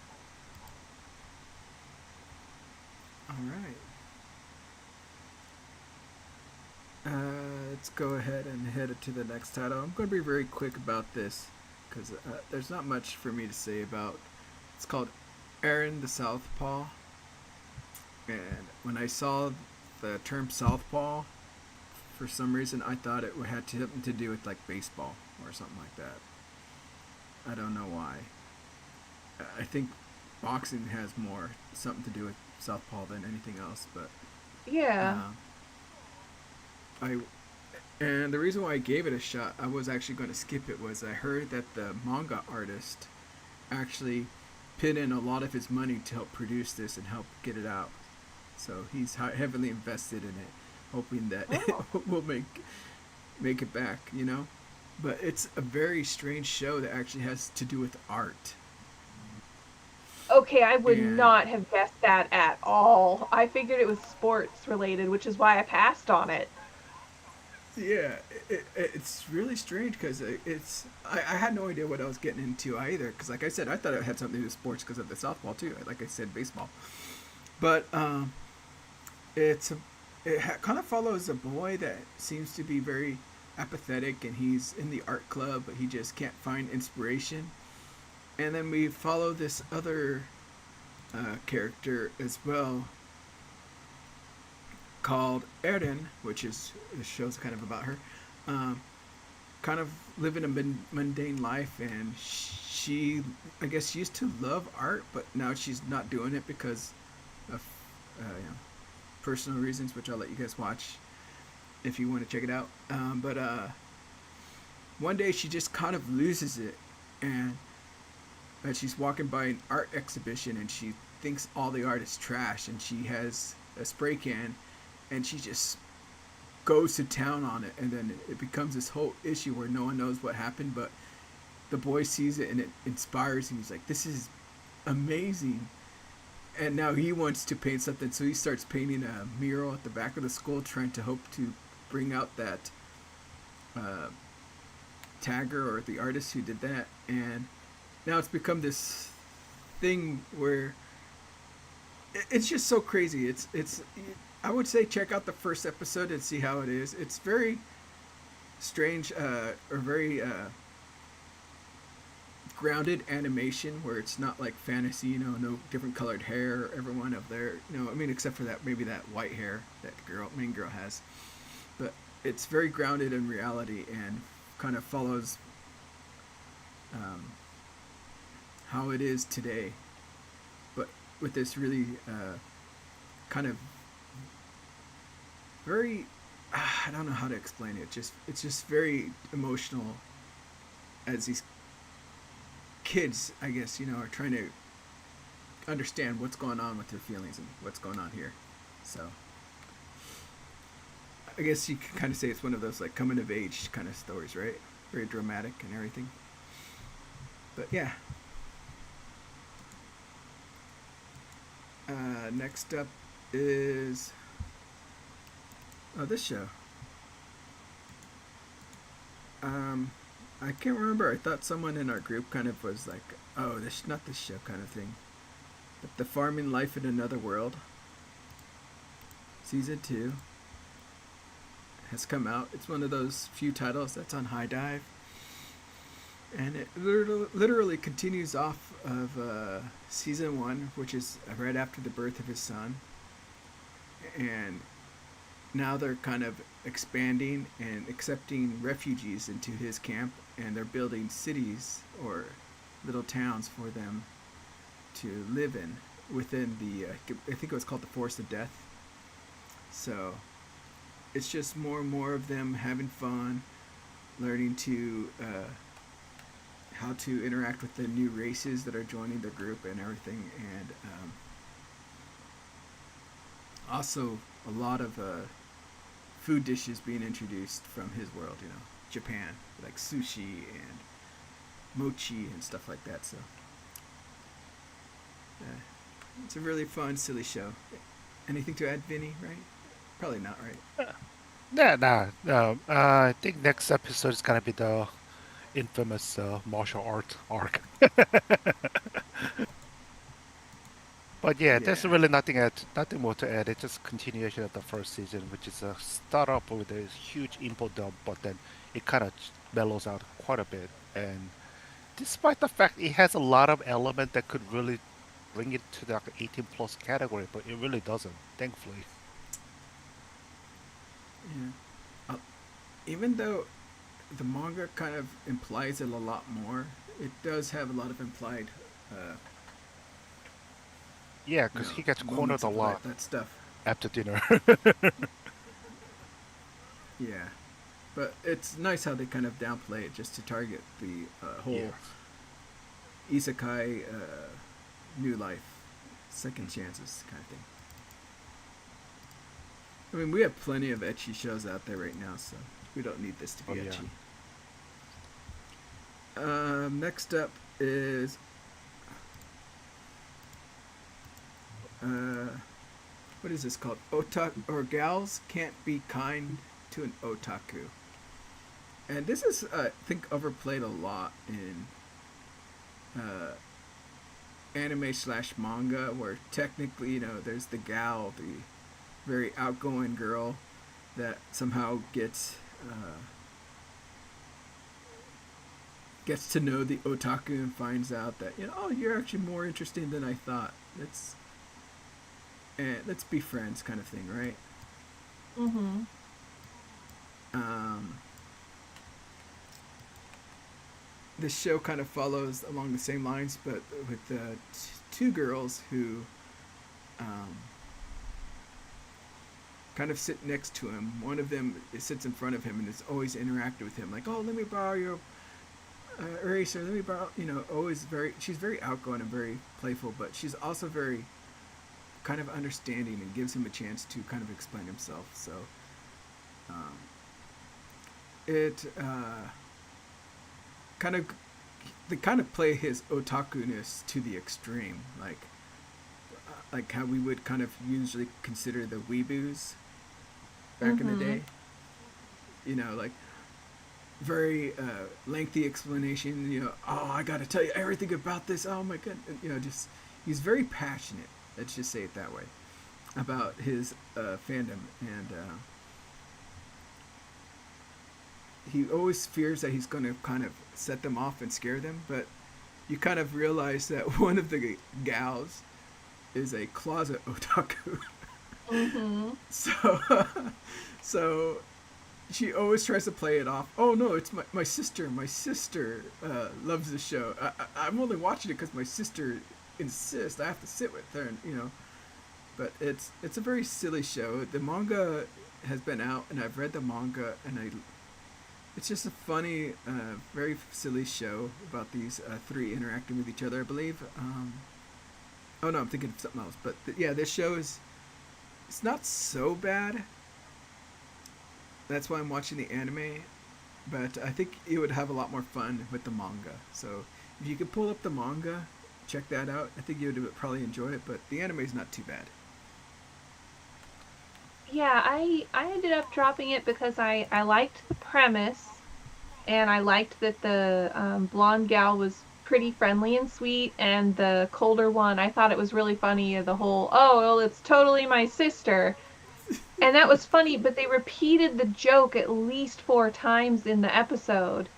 All right. Let's go ahead and head to the next title. I'm going to be very quick about this because there's not much for me to say about. It's called Aaron the Southpaw, and when I saw the term Southpaw, for some reason I thought it had something to do with like baseball or something like that. I don't know why. I think boxing has more something to do with Southpaw than anything else, but Yeah. uh, I and the reason why I gave it a shot, I was actually going to skip it, was I heard that the manga artist actually put in a lot of his money to help produce this and help get it out. So he's heavily invested in it, hoping that Oh. it will make it back, you know. But it's a very strange show that actually has to do with art. Okay, I would And not have guessed that at all. I figured it was sports related, which is why I passed on it. yeah, it's really strange because I had no idea what I was getting into either. Because like I said, I thought it had something to do with sports because of the softball too. Like I said, baseball. But it's a, kind of follows a boy that seems to be very apathetic, and he's in the art club, but he just can't find inspiration. And then we follow this other character as well, called Erin, which is the show's kind of about her, um, kind of living a mundane life, and she, I guess, she used to love art, but now she's not doing it because of personal reasons, which I'll let you guys watch if you want to check it out. But one day she just kind of loses it, and she's walking by an art exhibition, and she thinks all the art is trash, and she has a spray can, and she just goes to town on it, and then it becomes this whole issue where no one knows what happened, but the boy sees it and it inspires him. He's like, "This is amazing," and now he wants to paint something, so he starts painting a mural at the back of the school, trying to hope to bring out that uh, tagger or the artist who did that, and now it's become this thing where it's just so crazy. It's I would say check out the first episode and see how it is. It's very strange, or very grounded animation where it's not like fantasy, no different colored hair, everyone of their, I mean, except for that, maybe that white hair that main girl has. But it's very grounded in reality and kind of follows um, how it is today, but with this really kind of very I don't know how to explain it. Just it's just very emotional as these kids, I guess, are trying to understand what's going on with their feelings and what's going on here. So I guess you can kind of say it's one of those like coming of age kind of stories, right? Very dramatic and everything. But yeah. Next up is this show. I can't remember. I thought someone in our group kind of was like, "Oh, this not this show," kind of thing. But the Farming Life in Another World, season 2, has come out. It's one of those few titles that's on High Dive, and it literally continues off of season 1, which is right after the birth of his son, and now they're kind of expanding and accepting refugees into his camp, and they're building cities or little towns for them to live in within the I think it was called the Forest of Death. So it's just more and more of them having fun, learning to how to interact with the new races that are joining the group and everything, and also a lot of food dishes being introduced from his world, Japan, like sushi and mochi and stuff like that. So it's a really fun, silly show. Anything to add, Vinny? Right? Probably not, right? No. I think next episode is gonna be the infamous martial art arc. But yeah, Yeah. there's really nothing more to add. It's just continuation of the first season, which is a start up with a huge info dump, but then it kind of mellows out quite a bit. And despite the fact it has a lot of element that could really bring it to the 18 plus category, but it really doesn't, thankfully. Yeah. Even though the manga kind of implies it a lot more, it does have a lot of implied, uh, Yeah, because he gets cornered moments a of lot that stuff. after dinner. Yeah. But it's nice how they kind of downplay it just to target the whole Yes. isekai new life, second chances kind of thing. I mean, we have plenty of ecchi shows out there right now, so we don't need this to be Oh, yeah. ecchi. Next up is what is this called? Otaku or gals can't be kind to an otaku, and this is I think overplayed a lot in anime slash manga, where technically there's the gal, the very outgoing girl that somehow gets to know the otaku and finds out that oh, you're actually more interesting than I thought. Let's be friends, kind of thing, right? Mm-hmm. Um, this show kind of follows along the same lines, but with two girls who kind of sit next to him. One of them sits in front of him and is always interacting with him, like, "Oh, let me borrow your eraser. Let me borrow." Always she's very outgoing and very playful, but she's also very kind of understanding and gives him a chance to kind of explain himself. So it kind of they kind of play his otaku-ness to the extreme, like how we would kind of usually consider the weeboos back in the day. Like very lengthy explanation. Oh, I got to tell you everything about this. Oh my god. Just he's very passionate. Let's just say it that way about his fandom, and he always fears that he's going to kind of set them off and scare them. But you kind of realize that one of the gals is a closet otaku. Mm-hmm. So she always tries to play it off. Oh no, it's my sister. My sister loves the show. I'm only watching it because my sister insists. I have to sit with her, and But it's a very silly show. The manga has been out, and I've read the manga, and it's just a funny, very silly show about these three interacting with each other, I believe. Oh no, I'm thinking of something else. But yeah, this show it's not so bad. That's why I'm watching the anime, but I think you would have a lot more fun with the manga. So if you could pull up the manga, check that out. I think you would probably enjoy it, but the anime is not too bad. Yeah, I ended up dropping it because I liked the premise, and I liked that the blonde gal was pretty friendly and sweet, and the colder one, I thought it was really funny, the whole, oh, well, it's totally my sister. And that was funny, but they repeated the joke at least 4 times in the episode.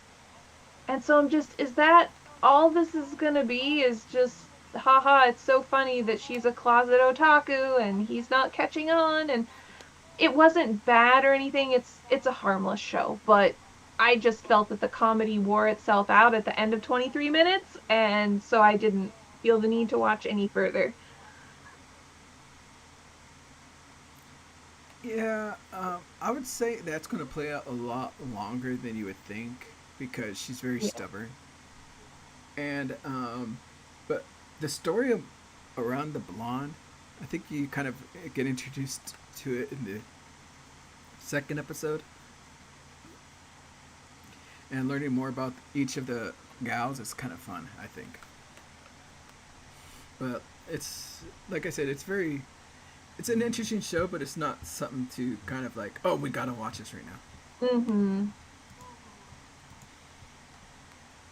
And so I'm just, is that all this is gonna be? Is just, haha, it's so funny that she's a closet otaku and he's not catching on. And it wasn't bad or anything. It's a harmless show, but I just felt that the comedy wore itself out at the end of 23 minutes, and so I didn't feel the need to watch any further. Yeah, I would say that's going to play out a lot longer than you would think because she's very Yeah. stubborn. And but the story around the blonde, I think you kind of get introduced to it in the second episode, and learning more about each of the gals is kind of fun, I think. But it's like I said, it's an interesting show, but it's not something to kind of like, oh, we gotta watch this right now. Mm-hmm.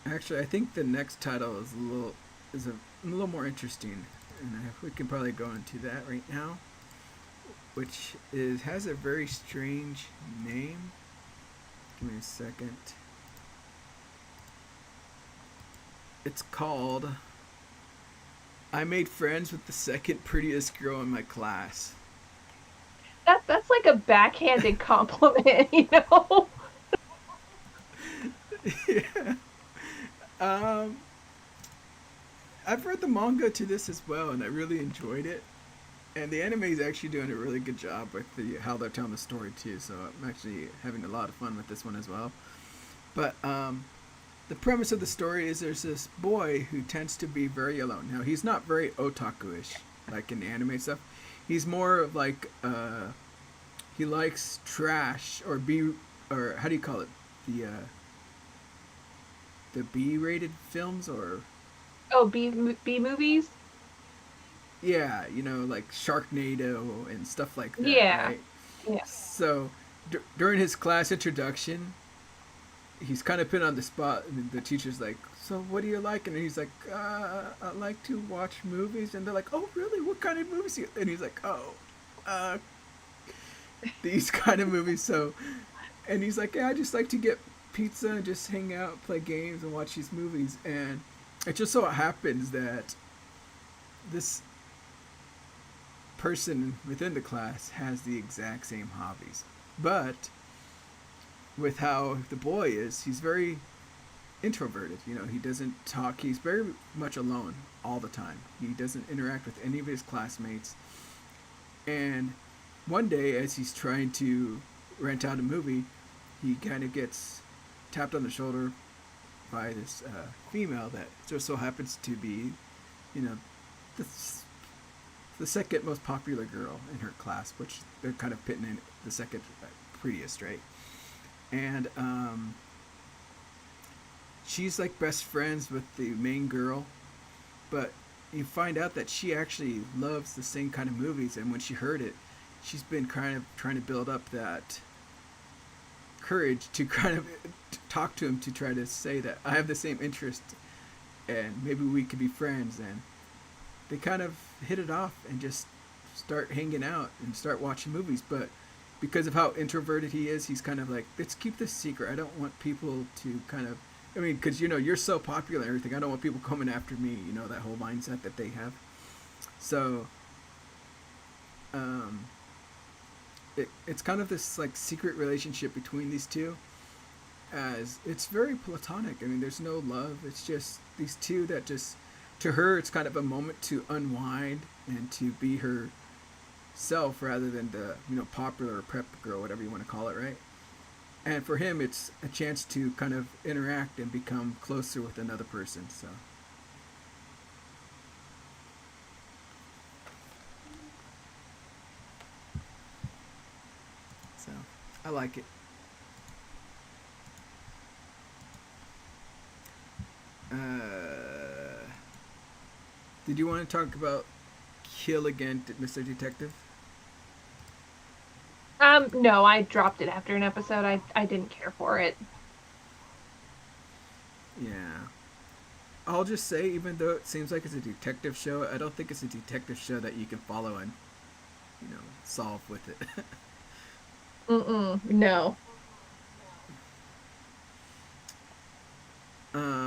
Actually, I think the next title is a little more interesting, and we can probably go into that right now, which has a very strange name. Give me a second. It's called I Made Friends with the Second Prettiest Girl in My Class. That's like a backhanded compliment, you know? Yeah. Um, I've read the manga to this as well, and I really enjoyed it. And the anime is actually doing a really good job with how they're telling the story too. So I'm actually having a lot of fun with this one as well. But the premise of the story is there's this boy who tends to be very alone. Now he's not very otaku-ish like in the anime stuff. He's more of like he likes trash or how do you call it, the uh, the B-rated films, or Oh, B movies? yeah, like Sharknado and stuff like that, Yeah. right? Yeah. So during his class introduction, he's kind of put on the spot, and the teacher's like, "So what do you like?" And he's like, "I like to watch movies." And they're like, "Oh, really? What kind of movies?" And he's like, "Oh, uh, these kind of movies." So, and he's like, "Yeah, I just like to get pizza and just hang out, play games, and watch these movies." And it just so happens that this person within the class has the exact same hobbies, but with how the boy is, he's very introverted. He doesn't talk. He's very much alone all the time. He doesn't interact with any of his classmates. And one day, as he's trying to rent out a movie, he kind of gets tapped on the shoulder by this female that just so happens to be, you know, the, the second most popular girl in her class, which they're kind of pitting in the second prettiest, right? And she's like best friends with the main girl, but you find out that she actually loves the same kind of movies, and when she heard it, she's been kind of trying to build up that courage to kind of talk to him, to try to say that I have the same interest and maybe we could be friends. And they kind of hit it off and just start hanging out and start watching movies. But because of how introverted he is, he's kind of like, let's keep this secret. I don't want people to kind of, I mean, because you're so popular and everything, I don't want people coming after me, that whole mindset that they have. So it's kind of this like secret relationship between these two, as it's very platonic. I mean, there's no love. It's just these two that just, to her, it's kind of a moment to unwind and to be herself rather than the popular or prep girl, whatever you want to call it, right? And for him, it's a chance to kind of interact and become closer with another person. So I like it. Did you want to talk about Kill Again, Mr. Detective? No, I dropped it after an episode. I didn't care for it. Yeah. I'll just say, even though it seems like it's a detective show, I don't think it's a detective show that you can follow and, solve with it. No.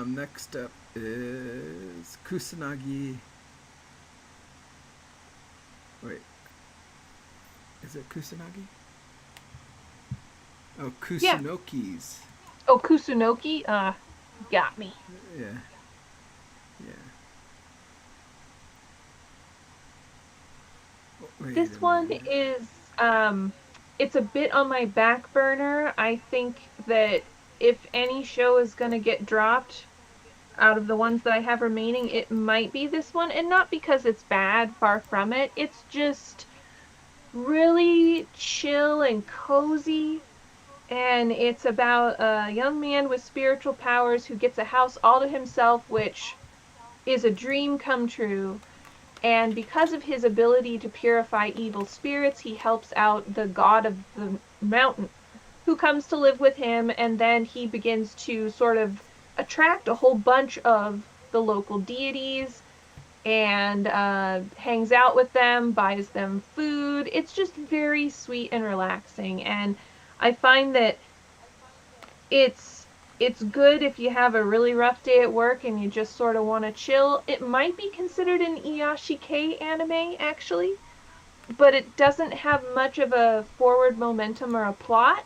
Next up is Kusanagi. Wait. Is it Kusanagi? Oh, Kusunokis. Oh, Kusunoki? Got me. Yeah. Wait This one is, it's a bit on my back burner. I think that if any show is going to get dropped out of the ones that I have remaining, it might be this one. And not because it's bad, far from it. It's just really chill and cozy. And it's about a young man with spiritual powers who gets a house all to himself, which is a dream come true. And because of his ability to purify evil spirits, he helps out the god of the mountain, who comes to live with him, and then he begins to sort of attract a whole bunch of the local deities and hangs out with them, buys them food. It's just very sweet and relaxing, and I find that it's good if you have a really rough day at work and you just sort of want to chill. It might be considered an Iyashikei anime, actually, but it doesn't have much of a forward momentum or a plot.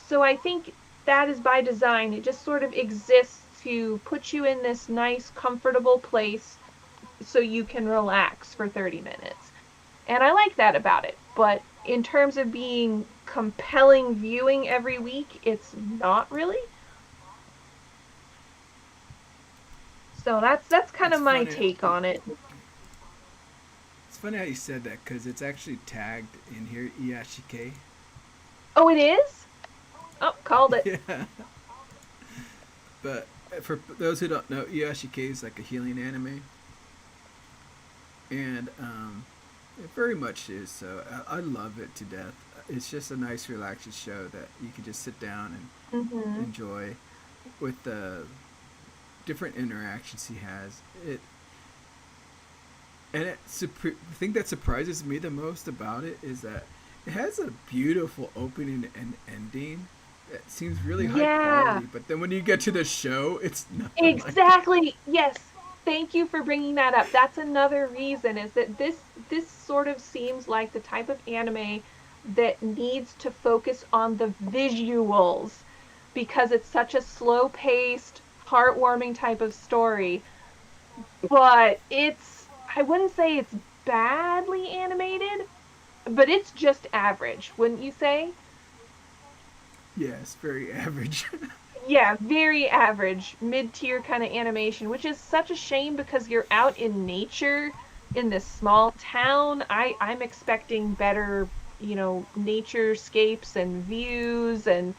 So I think that is by design. It just sort of exists to put you in this nice, comfortable place so you can relax for 30 minutes. And I like that about it. But in terms of being compelling viewing every week, it's not really. So that's kind of my take on it. It's funny how you said that, because it's actually tagged in here, Iyashikei. Oh, it is? Oh, called it. Yeah. But for those who don't know, Iyashikei is like a healing anime. And it very much is. So I love it to death. It's just a nice, relaxing show that you can just sit down and enjoy with the different interactions he has. The thing that surprises me the most about it is that it has a beautiful opening and ending. It seems really high quality, but then when you get to the show, it's not. Exactly. Yes. Thank you for bringing that up. That's another reason, is that this sort of seems like the type of anime that needs to focus on the visuals, because it's such a slow-paced, heartwarming type of story. But I wouldn't say it's badly animated, but it's just average, wouldn't you say? Yes, very average. Yeah, very average, mid-tier kind of animation, which is such a shame because you're out in nature in this small town. I'm expecting better, naturescapes and views, and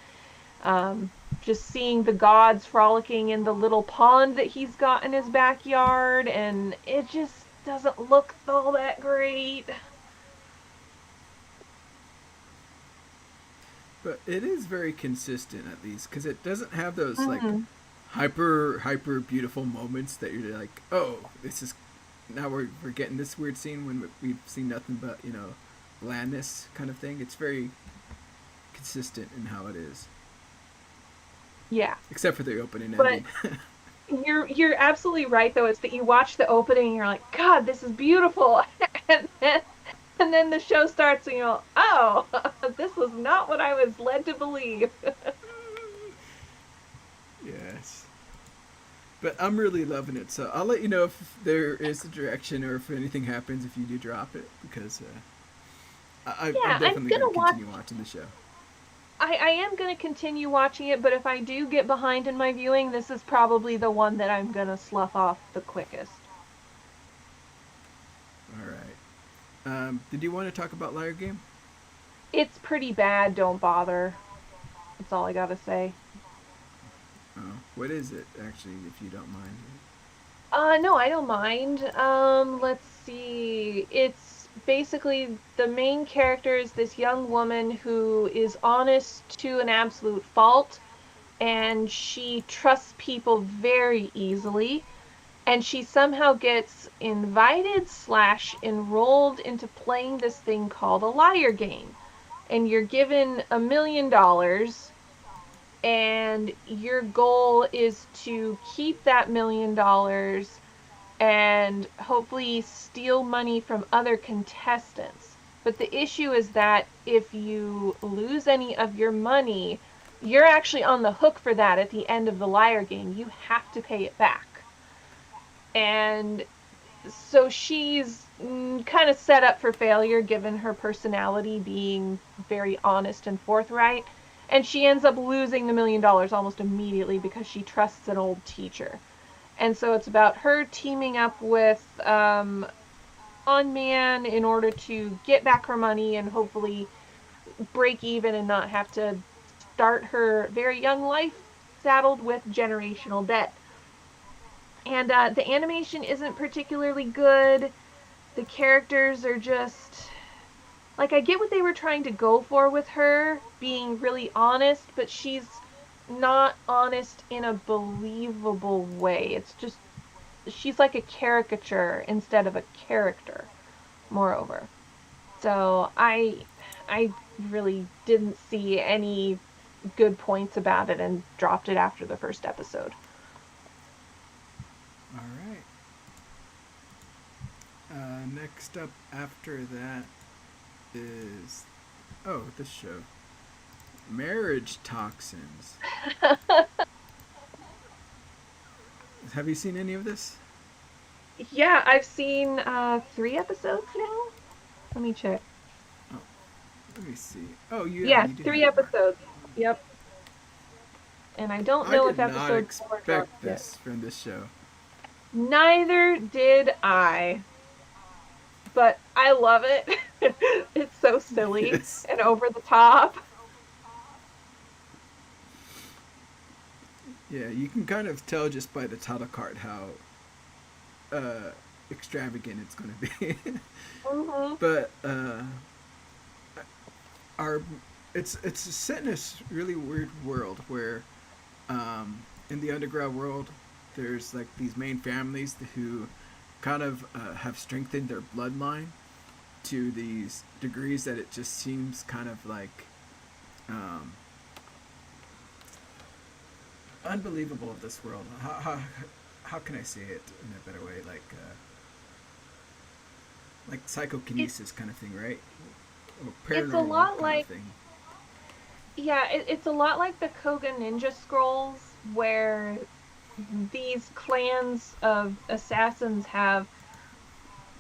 just seeing the gods frolicking in the little pond that he's got in his backyard, and it just doesn't look all that great. But it is very consistent, at least, because it doesn't have those like hyper beautiful moments that you're like, oh, this is, now we're getting this weird scene when we've seen nothing but blandness kind of thing. It's very consistent in how it is. Yeah. Except for the opening ending. You're absolutely right, though. It's that you watch the opening and you're like, God, this is beautiful, and then the show starts and you're like, no, this was not what I was led to believe. Yes. But I'm really loving it, so I'll let you know if there is a direction or if anything happens if you do drop it, because I'm Yeah, I'm definitely going gonna to watch. continue watching the show. I am gonna continue watching it, but if I do get behind in my viewing, this is probably the one that I'm gonna slough off the quickest. All right. Did you want to talk about Liar Game? It's pretty bad. Don't bother. That's all I gotta say. Oh, what is it actually, if you don't mind? No, I don't mind. Let's see. It's basically the main character is this young woman who is honest to an absolute fault, and she trusts people very easily, and she somehow gets invited slash enrolled into playing this thing called a liar game. And you're given $1 million, and your goal is to keep that $1 million and hopefully steal money from other contestants. But the issue is that if you lose any of your money, you're actually on the hook for that at the end of the liar game. You have to pay it back. And so she's kind of set up for failure given her personality being very honest and forthright. And she ends up losing the $1 million almost immediately because she trusts an old teacher. And so it's about her teaming up with On-Man in order to get back her money and hopefully break even and not have to start her very young life saddled with generational debt. And the animation isn't particularly good. The characters are just like, I get what they were trying to go for with her being really honest, but she's not honest in a believable way. It's just she's like a caricature instead of a character, moreover. So I really didn't see any good points about it and dropped it after the first episode. All right. Next up after that is this show, Marriage Toxins. Have you seen any of this? Yeah, I've seen 3 episodes now. Let me check. Oh, let me see. Oh, yeah, Yeah, you do have 3 episodes. more. Yep. And I don't I know did if not episode 4 dropped expect yet. this from this show. Neither did I. But I love it. It's so silly Yes. and over the top. Yeah, you can kind of tell just by the title card how extravagant it's going to be. Mm-hmm. But our it's set in this really weird world where in the underground world there's like these main families who kind of have strengthened their bloodline to these degrees that it just seems kind of like um, unbelievable of this world. How can I say it in a better way? Like psychokinesis kind of thing, right? Or It's a paranormal lot kind of like, thing. yeah, it's a lot like the Koga Ninja Scrolls, where these clans of assassins have,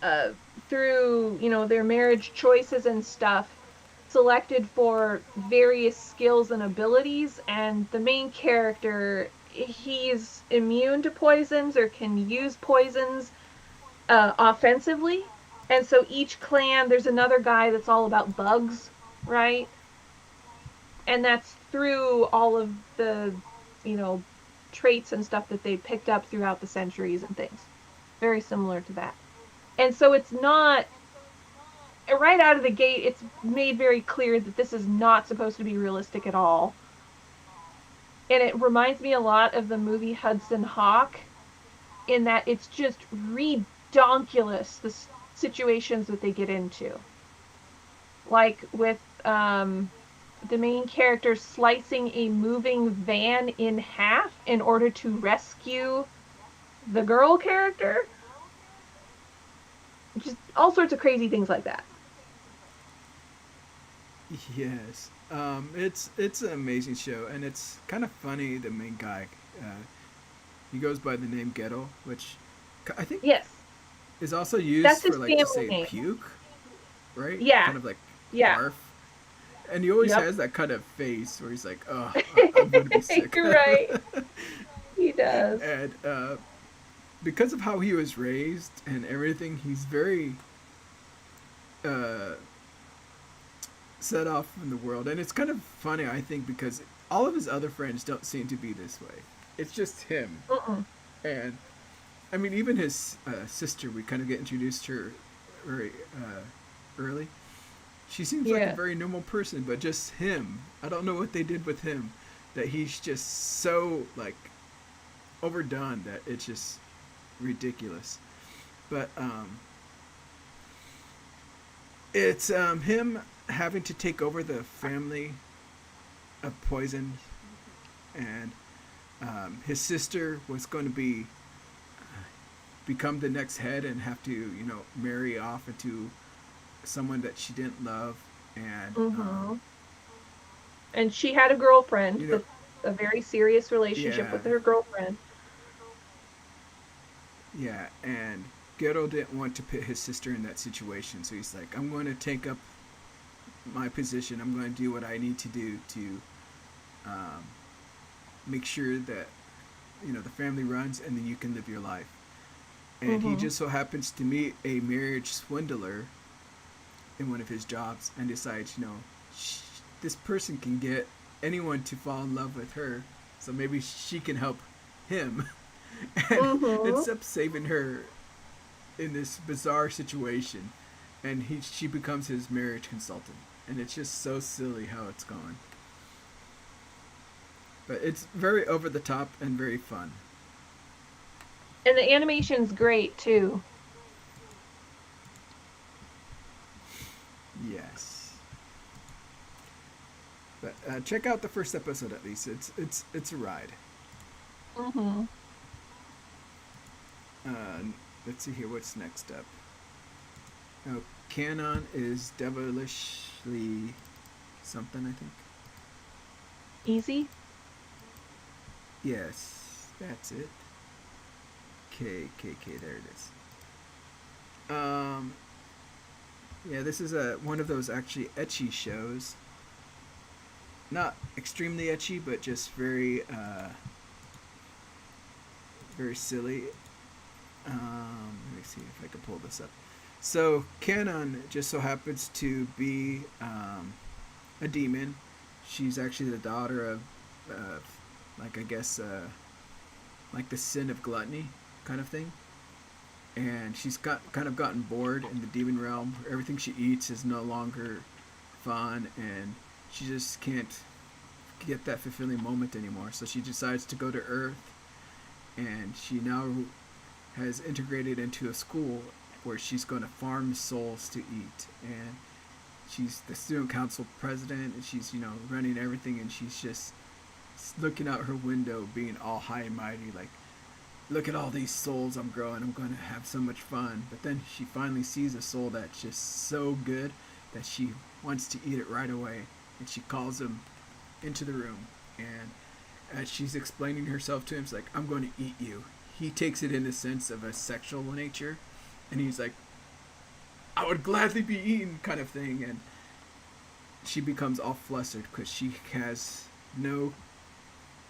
uh, through, their marriage choices and stuff, selected for various skills and abilities, and the main character, he's immune to poisons or can use poisons offensively. And so each clan, there's another guy that's all about bugs, right? And that's through all of the, you know, traits and stuff that they picked up throughout the centuries and things. Very similar to that. And so it's not, right out of the gate, it's made very clear that this is not supposed to be realistic at all. And it reminds me a lot of the movie Hudson Hawk, in that it's just redonkulous, the situations that they get into. Like with the main character slicing a moving van in half in order to rescue the girl character. Just all sorts of crazy things like that. Yes. It's an amazing show, and it's kind of funny. The main guy, uh, he goes by the name Ghetto, which I think Yes, is also that's used for his like to family say name. puke, right? Yeah, Kind of like yeah, barf. And he always yep. has that kind of face where he's like, "Oh, I'm going to be sick." You're right. He does. And because of how he was raised and everything, he's very uh, set off from the world. And it's kind of funny, I think, because all of his other friends don't seem to be this way. It's just him. Mm-mm. And I mean, even his sister, we kind of get introduced to her very early. She seems like a Yeah. very normal person, but just him. I don't know what they did with him, that he's just so like overdone that it's just ridiculous. But it's him having to take over the family of poison, and his sister was going to become the next head and have to marry off into someone that she didn't love, and Mm-hmm. And she had a girlfriend you know that a very serious relationship yeah with her girlfriend. yeah and Gero didn't want to put his sister in that situation, so he's like, I'm going to take up my position. I'm going to do what I need to do to um, make sure that the family runs, and then you can live your life. And he Mm-hmm. just so happens to meet a marriage swindler in one of his jobs, and decides, this person can get anyone to fall in love with her, so maybe she can help him, and Mm-hmm. ends up saving her in this bizarre situation, and she becomes his marriage consultant, and it's just so silly how it's going. But it's very over the top and very fun. And the animation's great too. Yes. But check out the first episode at least. It's a ride. Mm-hmm. Uh, let's see here. What's next up? Oh, Canon is devilishly something, I think. Easy. Yes, that's it. K. There it is. Um, yeah, this is one of those actually etchy shows. Not extremely etchy, but just very silly. Let me see if I can pull this up. So Canon just so happens to be a demon. She's actually the daughter of, like I guess, like the sin of gluttony kind of thing. And she's got kind of gotten bored in the demon realm. Everything she eats is no longer fun, and she just can't get that fulfilling moment anymore. So she decides to go to Earth, and she now has integrated into a school where she's going to farm souls to eat. And she's the student council president, and she's running everything, and she's just looking out her window, being all high and mighty, like, look at all these souls I'm growing. I'm going to have so much fun. But then she finally sees a soul that's just so good that she wants to eat it right away. And she calls him into the room. And as she's explaining herself to him, it's like, I'm going to eat you. He takes it in the sense of a sexual nature. And he's like, I would gladly be eaten, kind of thing. And she becomes all flustered because she has no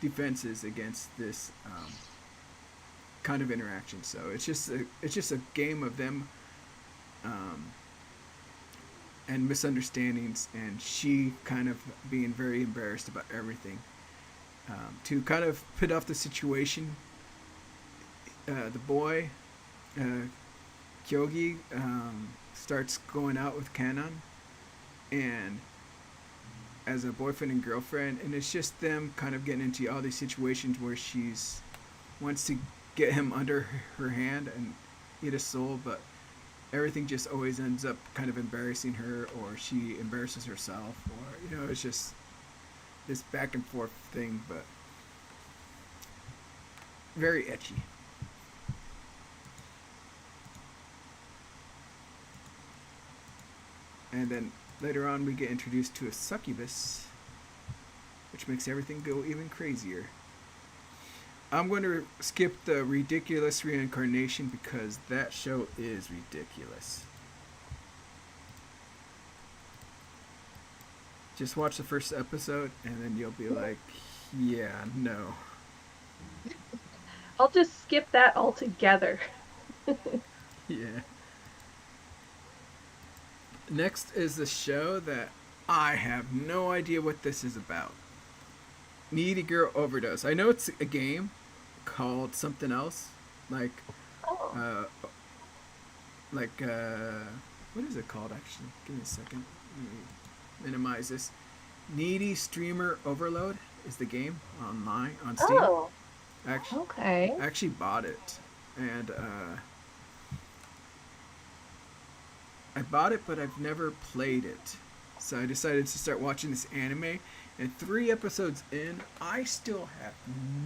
defenses against this kind of interaction. So it's just a game of them um, and misunderstandings, and she kind of being very embarrassed about everything. To kind of put off the situation, the boy uh, Kyogi starts going out with Kanon, and as a boyfriend and girlfriend, and it's just them kind of getting into all these situations where she's wants to get him under her hand and eat a soul, but everything just always ends up kind of embarrassing her, or she embarrasses herself, or it's just this back and forth thing, but very etchy. And then later on we get introduced to a succubus, which makes everything go even crazier. I'm going to skip the ridiculous reincarnation because that show is ridiculous. Just watch the first episode and then you'll be like, yeah, no. I'll just skip that altogether. Yeah. Next is the show that I have no idea what this is about. Needy Girl Overdose. I know it's a game called something else, like, Oh. what is it called actually? Give me a second. Let me minimize this. Needy Streamer Overload is the game online on Steam. Oh. Actually, Okay. I actually bought it, and I bought it, but I've never played it. So I decided to start watching this anime, and 3 episodes in, I still have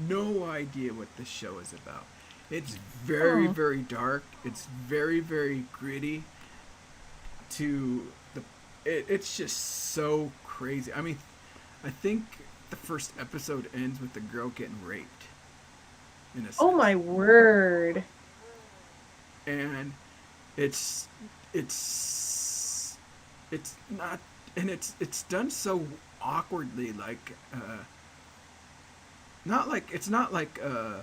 no idea what this show is about. It's very, very dark. It's very, very gritty. It's just so crazy. I mean, I think the first episode ends with the girl getting raped. In a sense. Oh my word. And it's not, and it's done so awkwardly, like not like it's not like a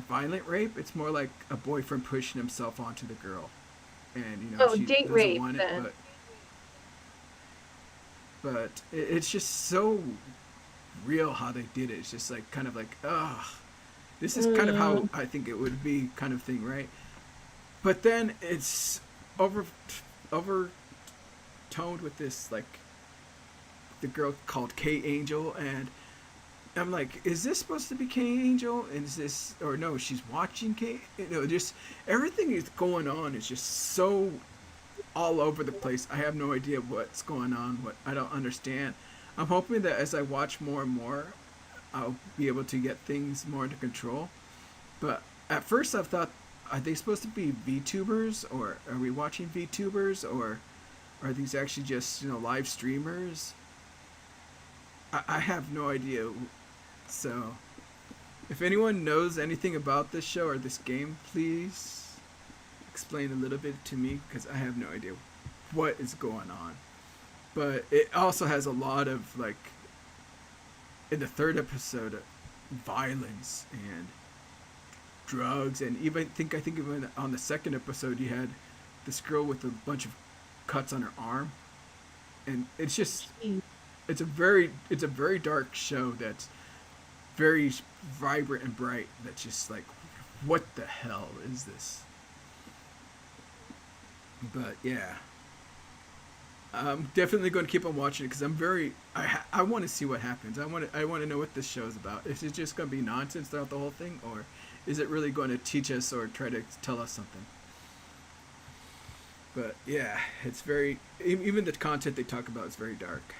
violent rape. It's more like a boyfriend pushing himself onto the girl, and she Date doesn't rape want then. it, but it's just so real how they did it. It's just like kind of like, ugh, this is kind of how I think it would be, kind of thing, right? But then it's overtoned with this, like, the girl called K Angel, and I'm like, is this supposed to be K Angel? And is this, or no, she's watching K? Just everything is going on. It's just so all over the place. I have no idea what's going on. What I don't understand. I'm hoping that as I watch more and more, I'll be able to get things more under control. But at first, I've thought, are they supposed to be VTubers, or are we watching VTubers, or are these actually just live streamers? I have no idea. So, if anyone knows anything about this show or this game, please explain a little bit to me, because I have no idea what is going on. But it also has a lot of, like, in the 3rd episode, violence and drugs, and I think even on the 2nd episode you had this girl with a bunch of cuts on her arm, and it's just it's a very dark show that's very vibrant and bright. That's just like, what the hell is this? But yeah, I'm definitely going to keep on watching it because I want to see what happens. I want to know what this show is about. Is it just going to be nonsense throughout the whole thing, or is it really going to teach us or try to tell us something? But yeah, it's very, even the content they talk about is very dark.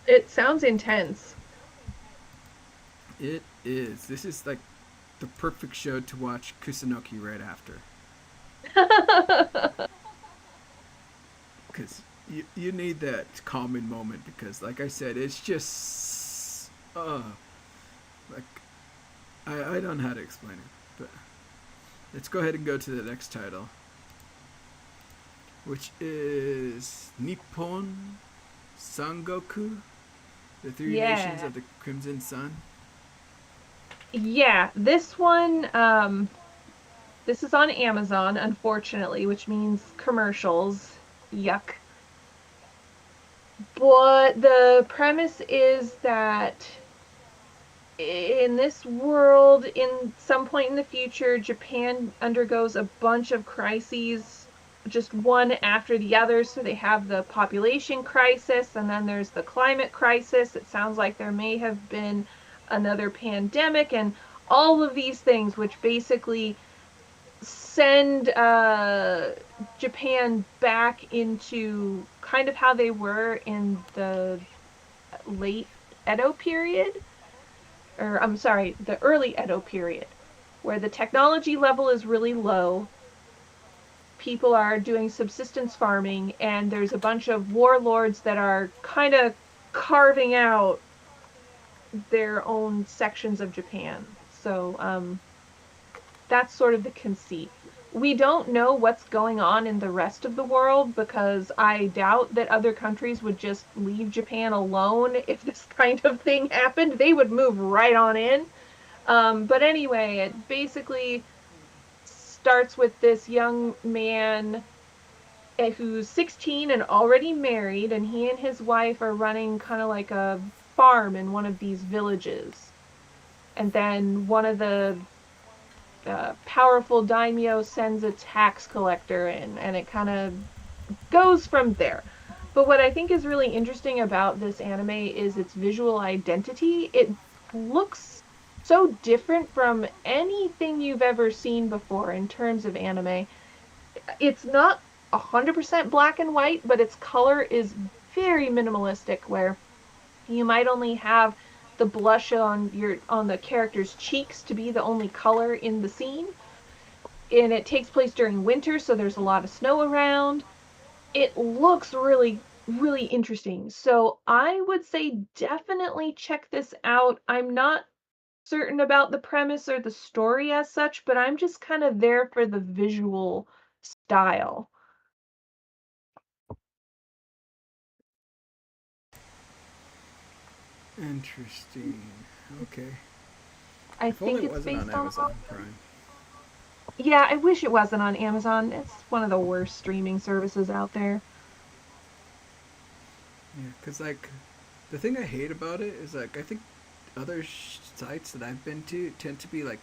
It sounds intense. It is. This is like the perfect show to watch Kusunoki right after. Because you need that calming moment, because like I said, it's just like I don't know how to explain it. But let's go ahead and go to the next title, which is Nippon Sangoku, the Three Nations of the Crimson Sun. Yeah, this one, this is on Amazon, unfortunately, which means commercials. Yuck. But the premise is that in this world, in some point in the future, Japan undergoes a bunch of crises, just one after the other. So they have the population crisis, and then there's the climate crisis. It sounds like there may have been another pandemic, and all of these things, which basically send Japan back into kind of how they were in the late Edo period, or I'm sorry, the early Edo period, where the technology level is really low. people are doing subsistence farming, and there's a bunch of warlords that are kind of carving out their own sections of Japan. So that's sort of the conceit. We don't know what's going on in the rest of the world because I doubt that other countries would just leave Japan alone if this kind of thing happened. They would move right on in. But anyway, it basically starts with this young man who's 16 and already married, and he and his wife are running kind of like a farm in one of these villages. And then one of the powerful daimyo sends a tax collector in, and it kind of goes from there. But what I think is really interesting about this anime is its visual identity. It looks so different from anything you've ever seen before in terms of anime. It's not 100% black and white, but its color is very minimalistic, where you might only have the blush on the character's cheeks to be the only color in the scene. And it takes place during winter, so there's a lot of snow around. It looks really, really interesting. So I would say definitely check this out. I'm not certain about the premise or the story as such, but I'm just kind of there for the visual style. Interesting. Okay. I If only think it it's wasn't on based on. Amazon Prime. Yeah, I wish it wasn't on Amazon. It's one of the worst streaming services out there. Yeah, because, like, the thing I hate about it is, like, I think other sites that I've been to tend to be, like,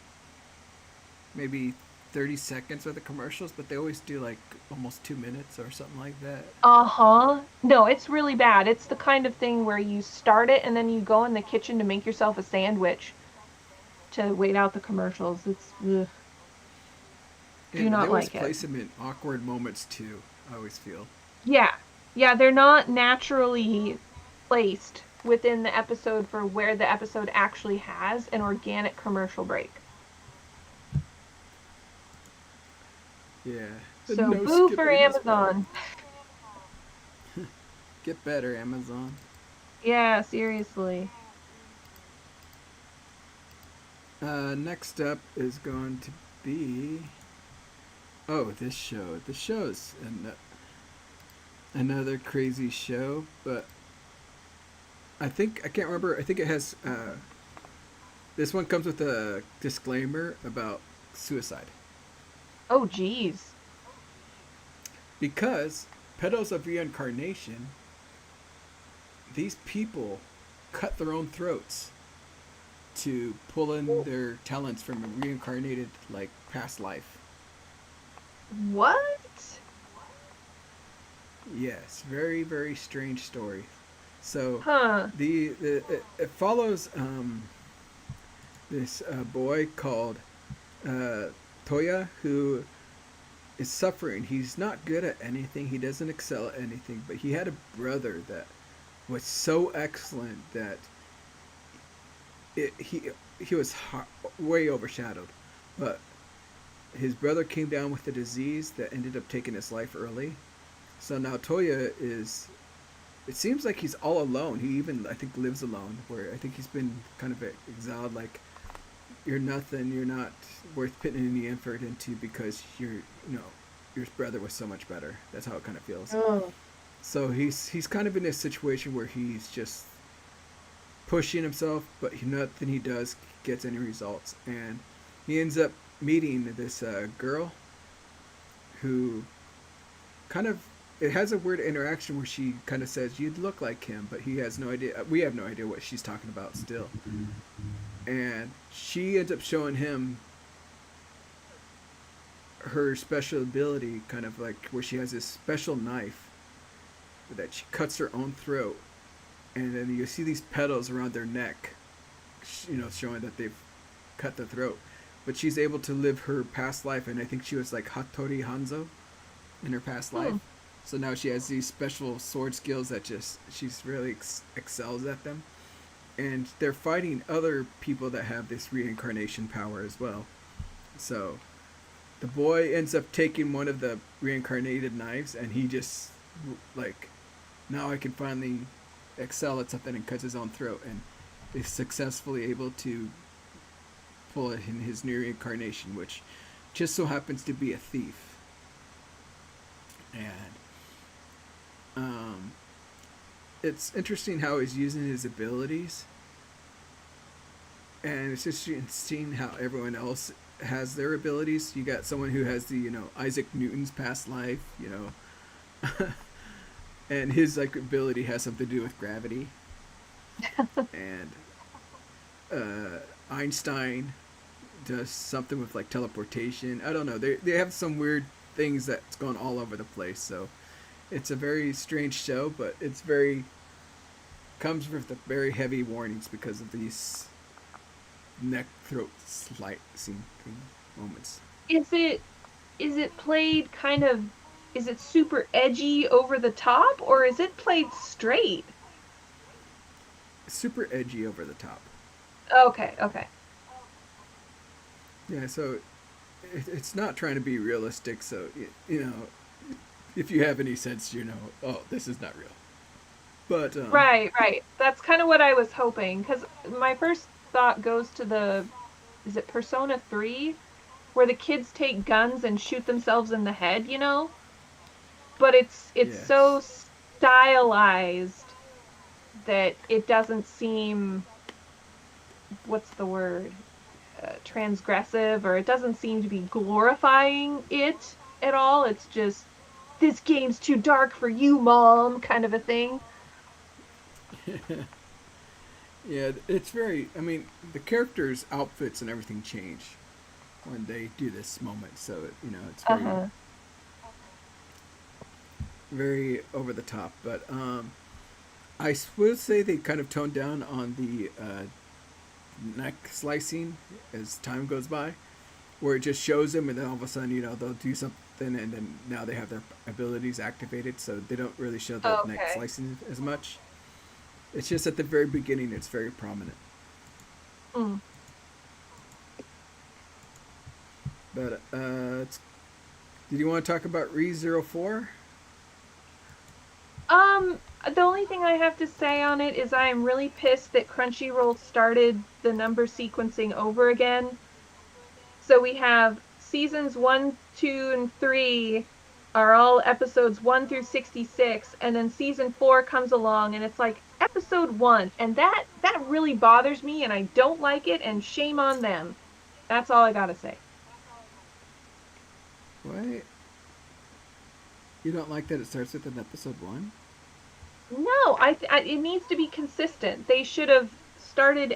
maybe 30 seconds with the commercials, but they always do, like, almost 2 minutes or something like that. Uh-huh. No, it's really bad. It's the kind of thing where you start it and then you go in the kitchen to make yourself a sandwich to wait out the commercials. It's ugh, do And they not always like it. place them in awkward moments, too, I always feel. Yeah. Yeah, they're not naturally placed within the episode for where the episode actually has an organic commercial break. Yeah. The So no boo for skipping is better. Amazon. Get better, Amazon. Yeah, seriously. Next up is going to be. Oh, this show. This show's another crazy show, but I can't remember. I think it has. This one comes with a disclaimer about suicide. Oh, geez. Because pedals of reincarnation, these people cut their own throats to pull in their talents from a reincarnated, like, past life. What? Yes, very, very strange story. So, Huh. it follows this boy called Toya, who is suffering. He's not good at anything. He doesn't excel at anything. But he had a brother that was so excellent that he was way overshadowed. But his brother came down with a disease that ended up taking his life early. So now Toya is. It seems like he's all alone. He even, I think, lives alone. Where I think he's been kind of exiled. Like, you're nothing. You're not worth putting any effort into because your brother was so much better. That's how it kind of feels. Oh. So he's kind of in this situation where he's just pushing himself, but nothing he does gets any results, and he ends up meeting this girl who kind of it has a weird interaction where she kind of says you'd look like him, but he has no idea. We have no idea what she's talking about still, and she ends up showing him her special ability, kind of like where she has this special knife that she cuts her own throat, and then you see these petals around their neck, showing that they've cut the throat. But she's able to live her past life, and I think she was like Hattori Hanzo in her past life. So now she has these special sword skills that she's really excels at them. And they're fighting other people that have this reincarnation power as well. So the boy ends up taking one of the reincarnated knives, and he just like, now I can finally excel at something, and cuts his own throat, and is successfully able to pull it in his new reincarnation, which just so happens to be a thief. And it's interesting how he's using his abilities, and it's just seeing how everyone else has their abilities. You got someone who has the Isaac Newton's past life, and his like ability has something to do with gravity, and Einstein does something with like teleportation. I don't know. They have some weird things that's going all over the place. So it's a very strange show, but it's very comes with the very heavy warnings because of these neck throat slicing moments. Is it played kind of, is it super edgy over the top, or is it played straight? Super edgy over the top. Okay. Yeah, so it's not trying to be realistic. So if you have any sense, oh, this is not real. But Right. That's kind of what I was hoping, because my first thought goes to is it Persona 3, where the kids take guns and shoot themselves in the head, But it's so yes, stylized that it doesn't seem, what's the word, transgressive, or it doesn't seem to be glorifying it at all. It's just, this game's too dark for you, mom, kind of a thing. yeah, it's very. I mean, the characters' outfits and everything change when they do this moment. So it's very Uh-huh. very over the top. But I would say they kind of toned down on the neck slicing as time goes by, where it just shows them, and then all of a sudden, they'll do something, and then now they have their abilities activated, so they don't really show the neck Okay. slicing as much. It's just at the very beginning, it's very prominent. Mm. But did you want to talk about Re04? The only thing I have to say on it is I am really pissed that Crunchyroll started the number sequencing over again. So we have seasons 1, 2, and 3 are all episodes 1 through 66, and then season 4 comes along and it's like episode 1, and that really bothers me, and I don't like it, and shame on them. That's all I got to say. What? You don't like that it starts with an episode 1? No, it needs to be consistent. They should have started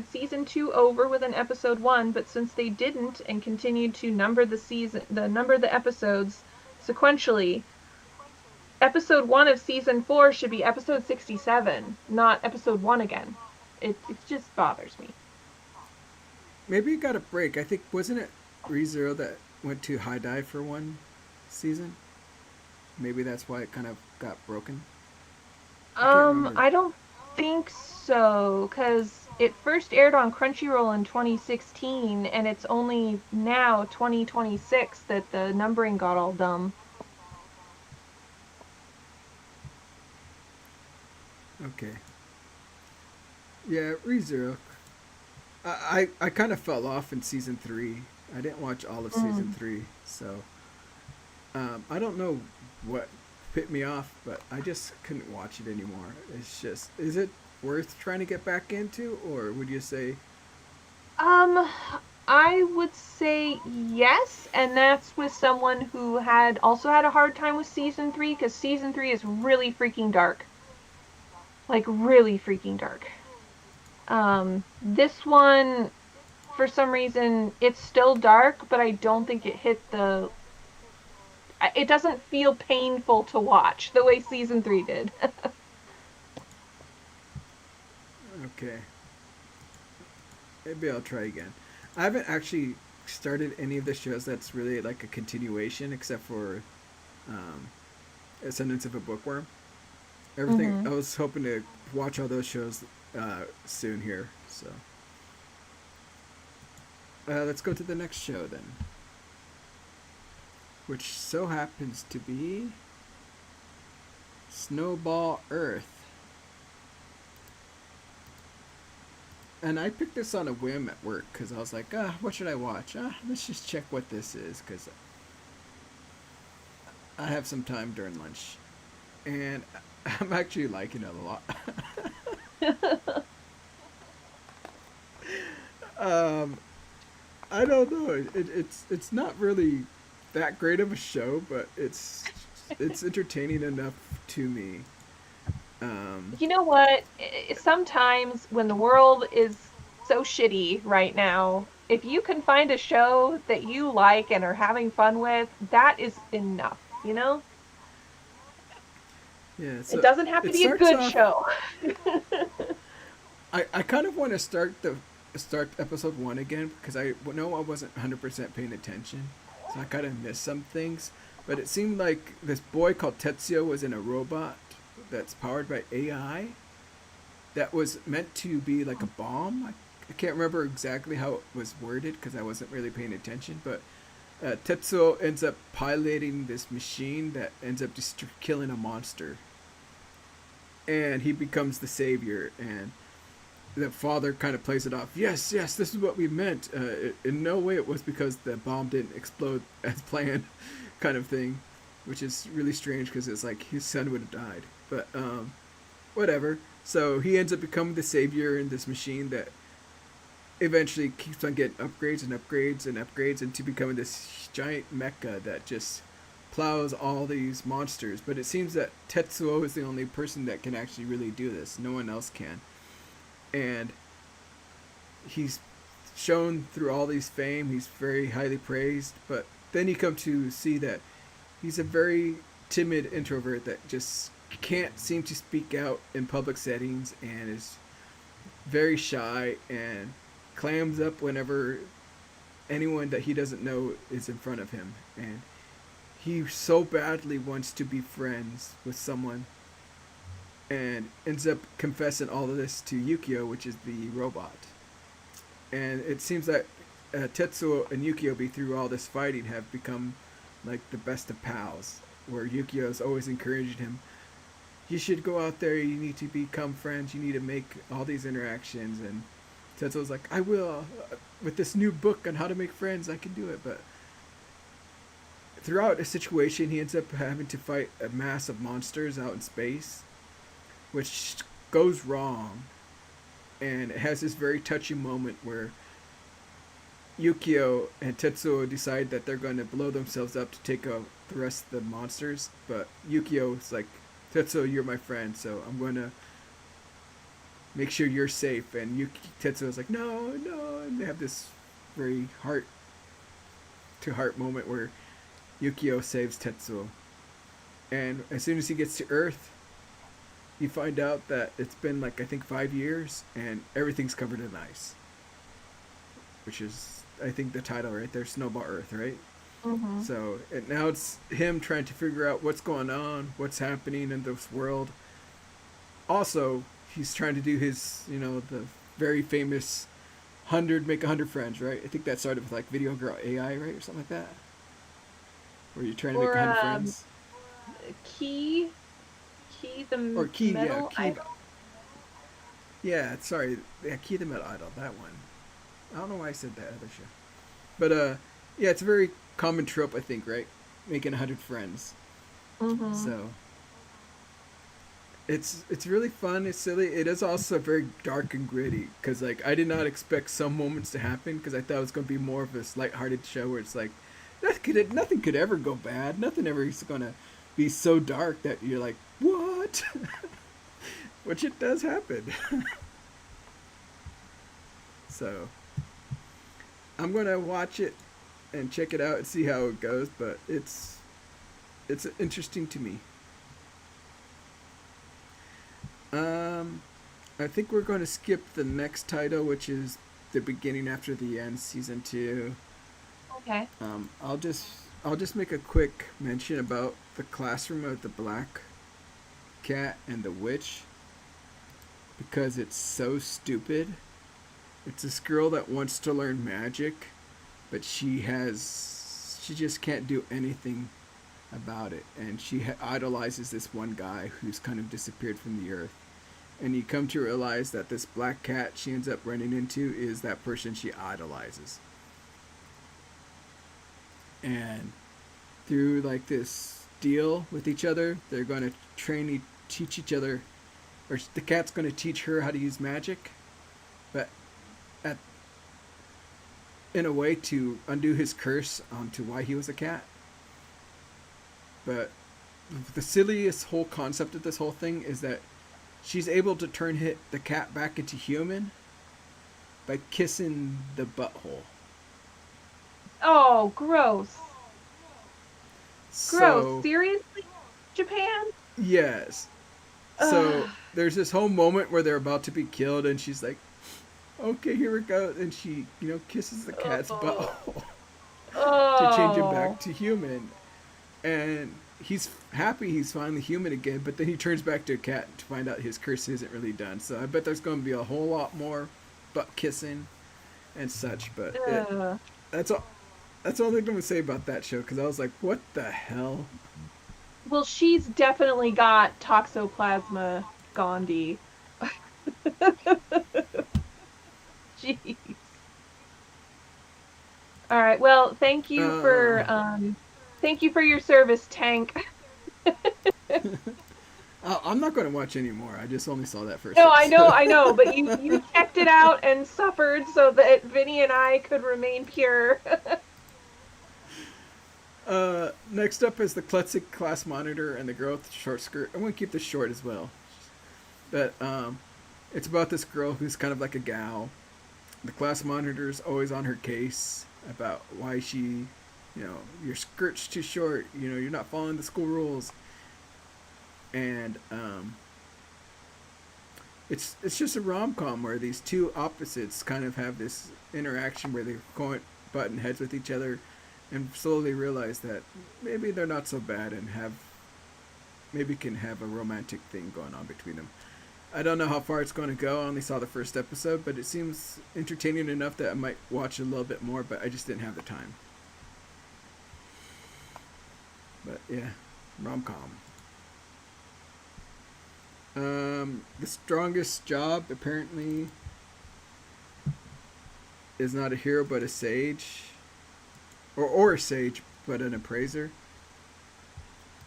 season 2 over with an episode 1, but since they didn't and continued to number the episodes sequentially, episode 1 of season 4 should be episode 67, not episode 1 again. It just bothers me. Maybe it got a break. I think, wasn't it ReZero that went to high dive for one season? Maybe that's why it kind of got broken. I can't remember. I don't think so, because it first aired on Crunchyroll in 2016, and it's only now, 2026, that the numbering got all dumb. Okay. Yeah, ReZero. I kind of fell off in season 3. I didn't watch all of season Mm. 3, so I don't know what put me off, but I just couldn't watch it anymore. It's just, is it worth trying to get back into, or would you say? Um, I would say yes, and that's with someone who had also had a hard time with season 3, because season 3 is really freaking dark. Like, really freaking dark. This one, for some reason, it's still dark, but I don't think it hit it doesn't feel painful to watch the way season 3 did. Okay, maybe I'll try again. I haven't actually started any of the shows that's really like a continuation, except for um, Ascendance of a Bookworm. Everything Mm-hmm. I was hoping to watch all those shows soon here. So let's go to the next show then. which so happens to be Snowball Earth. And I picked this on a whim at work because I was like, what should I watch? Let's just check what this is because I have some time during lunch. And I'm actually liking it a lot. I don't know. It's not really that great of a show, but it's entertaining enough to me. You know what? Sometimes when the world is so shitty right now, if you can find a show that you like and are having fun with, that is enough, you know? Yeah, It so doesn't have to it be a starts good off. show. I kind of want to start episode 1 again because I know I wasn't 100% paying attention, so I kind of missed some things. But it seemed like this boy called Tetsuo was in a robot that's powered by AI that was meant to be like a bomb. I can't remember exactly how it was worded because I wasn't really paying attention, but Tetsuo ends up piloting this machine that ends up just killing a monster. And he becomes the savior, and the father kind of plays it off. Yes, this is what we meant. In no way it was because the bomb didn't explode as planned, kind of thing, which is really strange because it's like his son would have died. But whatever. So he ends up becoming the savior in this machine that eventually keeps on getting upgrades and upgrades and upgrades into becoming this giant mecha that just plows all these monsters. But it seems that Tetsuo is the only person that can actually really do this. No one else can. And he's shown through all these fame. He's very highly praised. But then you come to see that he's a very timid introvert that just can't seem to speak out in public settings and is very shy and clams up whenever anyone that he doesn't know is in front of him. And he so badly wants to be friends with someone and ends up confessing all of this to Yukio, which is the robot. And it seems that Tetsuo and Yukio, through all this fighting, have become like the best of pals, where Yukio is always encouraging him, you should go out there, you need to become friends, you need to make all these interactions. And Tetsuo's like, I will, with this new book on how to make friends, I can do it. But throughout a situation, he ends up having to fight a mass of monsters out in space, which goes wrong. And it has this very touching moment where Yukio and Tetsuo decide that they're going to blow themselves up to take out the rest of the monsters. But Yukio is like, Tetsuo, you're my friend, so I'm going to make sure you're safe. And Tetsuo is like, no. And they have this very heart-to-heart moment where Yukio saves Tetsuo. And as soon as he gets to Earth, you find out that it's been like, I think, 5 years, and everything's covered in ice. Which is, I think, the title right there, Snowball Earth, right? Mm-hmm. So now it's him trying to figure out what's going on, what's happening in this world. Also, he's trying to do his, the very famous 100 friends, right? I think that started with like Video Girl AI, right, or something like that. Where you're trying to make 100 friends. Key the or Key, metal yeah, idol? Yeah, sorry, Key the Metal Idol, that one. I don't know why I said that other show, but yeah, it's a very common trope, I think, right? Making 100 friends. Mm-hmm. So it's really fun. It's silly. It is also very dark and gritty because like I did not expect some moments to happen because I thought it was going to be more of this lighthearted show where it's like nothing could ever go bad. Nothing ever is going to be so dark that you're like, what? Which it does happen. So I'm going to watch it and check it out and see how it goes, but it's interesting to me. I think we're going to skip the next title, which is The Beginning After the End, season 2. Okay. I'll just make a quick mention about the classroom of the Black Cat and the Witch because it's so stupid. It's this girl that wants to learn magic, but she she just can't do anything about it, and she idolizes this one guy who's kind of disappeared from the earth. And you come to realize that this black cat she ends up running into is that person she idolizes. And through like this deal with each other, they're going to teach each other, or the cat's going to teach her how to use magic, but at in a way to undo his curse onto why he was a cat. But the silliest whole concept of this whole thing is that she's able to turn the cat back into human by kissing the butthole. Oh, gross. Gross. So, Seriously? Japan? yes. So there's this whole moment where they're about to be killed, and she's like, "Okay, here we go," and she, kisses the cat's butthole to change him back to human. And he's happy he's finally human again, but then he turns back to a cat to find out his curse isn't really done. So I bet there's going to be a whole lot more butt kissing and such. But that's all. That's all I'm going to say about that show, because I was like, what the hell? Well, she's definitely got Toxoplasma gondii. Jeez. All right. Well, thank you for your service, Tank. I'm not going to watch anymore. I just only saw that first. No, episode. I know, but you checked it out and suffered so that Vinny and I could remain pure. Next up is the Klutzik class monitor and the girl with the short skirt. I'm going to keep this short as well. But it's about this girl who's kind of like a gal. The class monitor's always on her case about why she, your skirt's too short, you're not following the school rules. And it's just a rom-com where these two opposites kind of have this interaction where they go button heads with each other and slowly realize that maybe they're not so bad and can have a romantic thing going on between them. I don't know how far it's going to go. I only saw the first episode, but it seems entertaining enough that I might watch a little bit more, but I just didn't have the time. But yeah, rom-com. The strongest job apparently is not a hero but a sage. Or a sage, but an appraiser.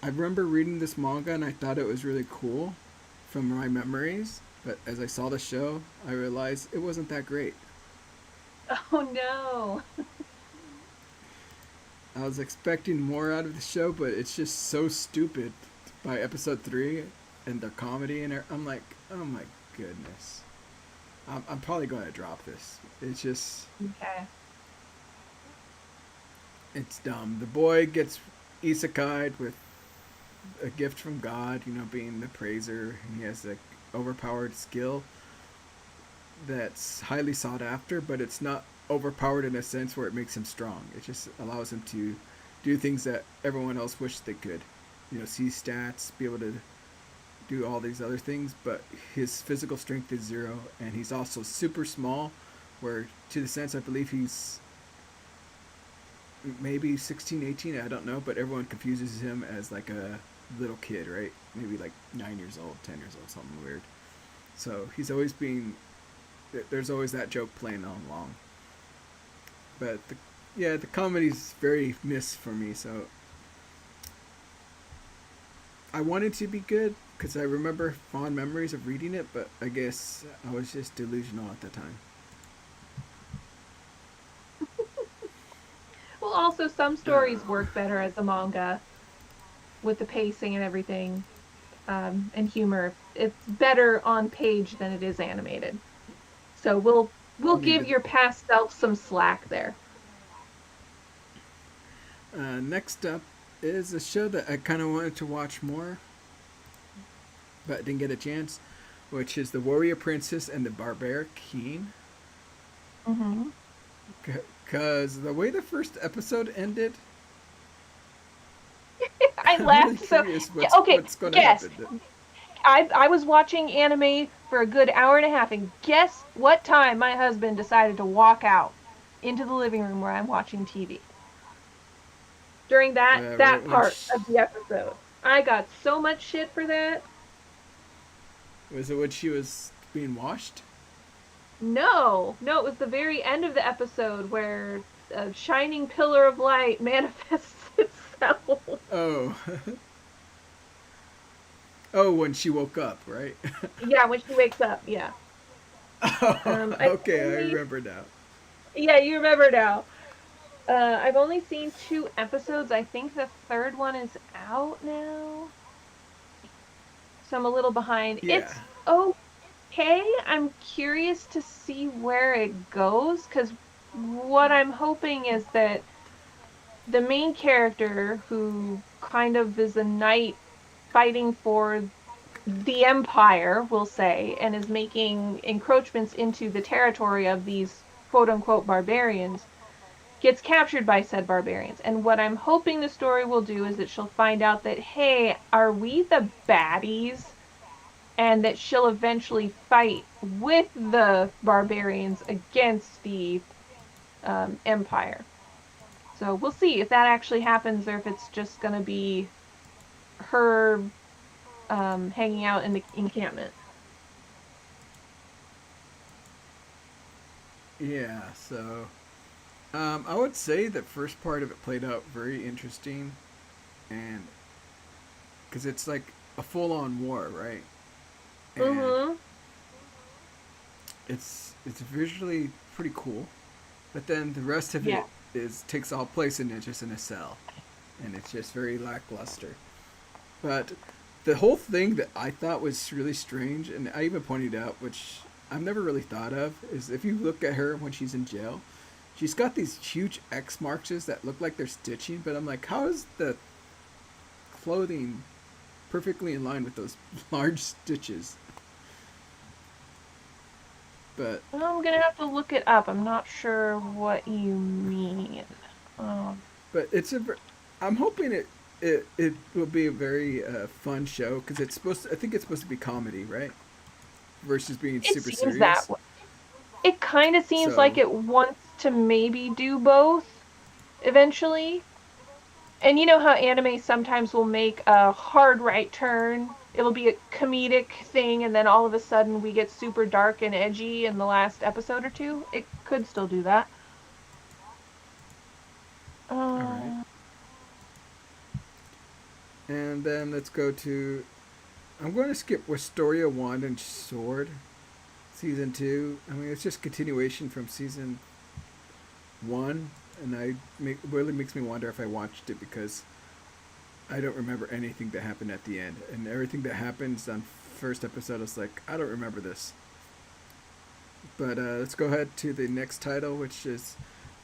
I remember reading this manga and I thought it was really cool from my memories, but as I saw the show, I realized it wasn't that great. Oh no. I was expecting more out of the show, but it's just so stupid by episode 3 and their comedy, and I'm like, oh my goodness. I'm probably going to drop this. It's just... Okay. It's dumb. The boy gets isekai'd with a gift from God, being the praiser, and he has an overpowered skill that's highly sought after, but it's not overpowered in a sense where it makes him strong. It just allows him to do things that everyone else wished they could. See stats, be able to do all these other things, but his physical strength is 0, and he's also super small, where to the sense I believe he's maybe 16, 18, I don't know, but everyone confuses him as like a little kid, right? Maybe like 9 years old, 10 years old, something weird. So he's always there's always that joke playing along. But the comedy's very miss for me, so I wanted to be good because I remember fond memories of reading it, but I guess I was just delusional at the time. Well, also some stories work better as a manga with the pacing and everything, and humor. It's better on page than it is animated. So we'll give your past self some slack there. Next up is a show that I kind of wanted to watch more, but didn't get a chance, which is The Warrior Princess and the Barbaric King. Mm-hmm. Because the way the first episode ended, I laughed so. What's going to happen. I was watching anime for a good hour and a half, and guess what time my husband decided to walk out into the living room where I'm watching TV? during that Right when part of the episode. I got so much shit for that. was it when she was being washed? No, no, it was the very end of the episode where a shining pillar of light manifests itself. Oh, oh, when she woke up, right? Yeah, when she wakes up. Yeah. Oh, I've okay, I only remember now. yeah, you remember now. I've only seen 2 episodes. I think the third one is out now, so I'm a little behind. Yeah, It's okay. I'm curious to see where it goes because what I'm hoping is that the main character, who kind of is a knight fighting for the empire, we'll say, and is making encroachments into the territory of these quote unquote barbarians, gets captured by said barbarians. And what I'm hoping the story will do is that she'll find out that, hey, are we the baddies? And that she'll eventually fight with the barbarians against the empire. So we'll see if that actually happens or if it's just going to be her hanging out in the encampment. yeah. So, I would say the first part of it played out very interesting, and because it's like a full-on war, right? And Mm-hmm. it's visually pretty cool, but then the rest of Yeah. it is takes all place in just in a cell, and it's just very lackluster. But the whole thing that I thought was really strange, and I even pointed out, which I've never really thought of, is if you look at her when she's in jail, she's got these huge X marks that look like they're stitching, but I'm like, how is the clothing perfectly in line with those large stitches? But Well, I'm gonna have to look it up. I'm not sure what you mean. Um, but it's a I'm hoping it will be a very fun show because it's supposed to, I think it's supposed to be comedy, right? Versus being it super seems that serious. way. It kind of seems like So it wants to maybe do both eventually. And you know how anime sometimes will make a hard right turn? It'll be a comedic thing, and then all of a sudden we get super dark and edgy in the last episode or two. It could still do that. all right, Uh, and then let's go to. I'm going to skip Wisteria Wand and Sword, season 2. I mean, it's just continuation from season 1, and really makes me wonder if I watched it because I don't remember anything that happened at the end, and everything that happens on first episode is like I don't remember this. But let's go ahead to the next title, which is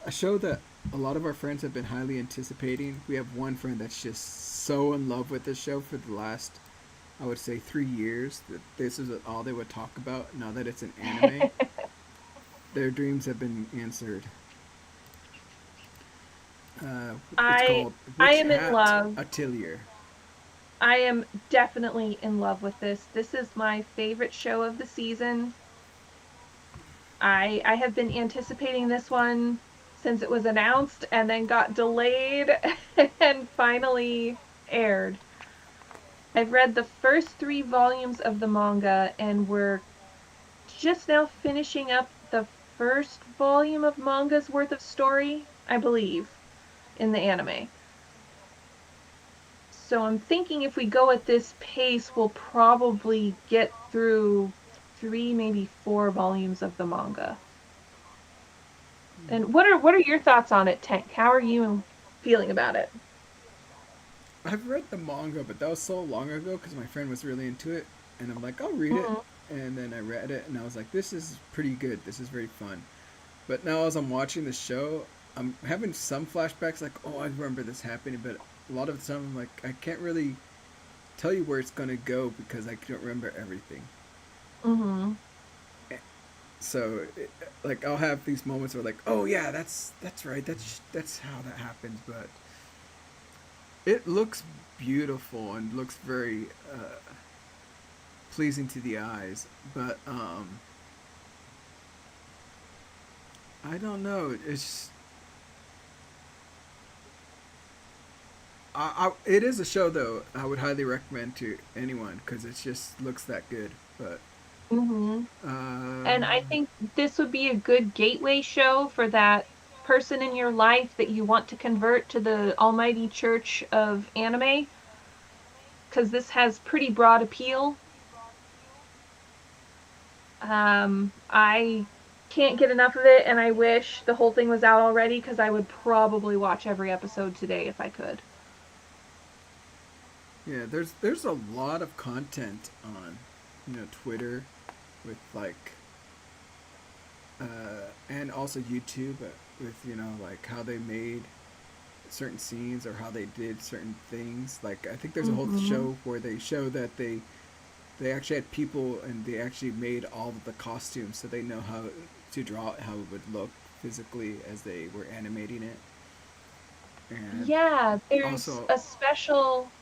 a show that a lot of our friends have been highly anticipating. We have one friend that's just so in love with this show for the last, I would say, 3 years. That this is all they would talk about. Now that it's an anime, their dreams have been answered. It's I called I Witch am in Hat love. Atelier. I am definitely in love with this. This is my favorite show of the season. I have been anticipating this one since it was announced and then got delayed and finally aired. I've read the first 3 volumes of the manga and we're just now finishing up the first volume of manga's worth of story, I believe, in the anime. So I'm thinking if we go at this pace, we'll probably get through 3, maybe 4 volumes of the manga. And what are your thoughts on it, Tank? How are you feeling about it? I've read the manga, but that was so long ago because my friend was really into it, and I'm like, I'll read it. Mm-hmm. And then I read it, and I was like, this is pretty good. This is very fun. But now as I'm watching the show, I'm having some flashbacks, like, oh, I remember this happening, but a lot of the time I'm like, I can't really tell you where it's gonna go because I don't remember everything. Mm-hmm. So, like, I'll have these moments where, like, oh yeah, that's right, that's how that happens. But it looks beautiful and looks very pleasing to the eyes. But I don't know. it is a show though. I would highly recommend to anyone because it just looks that good. But Hmm. And I um, think this would be a good gateway show for that person in your life that you want to convert to the almighty church of anime, because this has pretty broad appeal. I can't get enough of it, and I wish the whole thing was out already because I would probably watch every episode today if I could. yeah, there's a lot of content on, Twitter with like, and also YouTube with like how they made certain scenes or how they did certain things. Like I think there's a whole Hmm. show where they show that they actually had people and they actually made all of the costumes so they know how to draw it, how it would look physically as they were animating it. And Yeah, there's also, a special.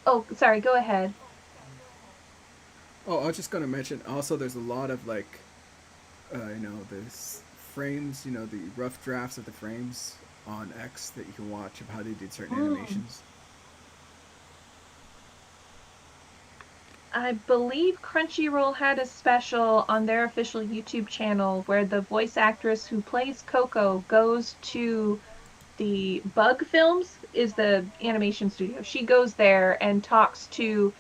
Oh, sorry, go ahead. oh, I was just gonna mention also there's a lot of like, the frames, the rough drafts of the frames on X that you can watch of how they did certain Mm. animations. I believe Crunchyroll had a special on their official YouTube channel where the voice actress who plays Coco goes to the Bug Films, is the animation studio. She goes there and talks to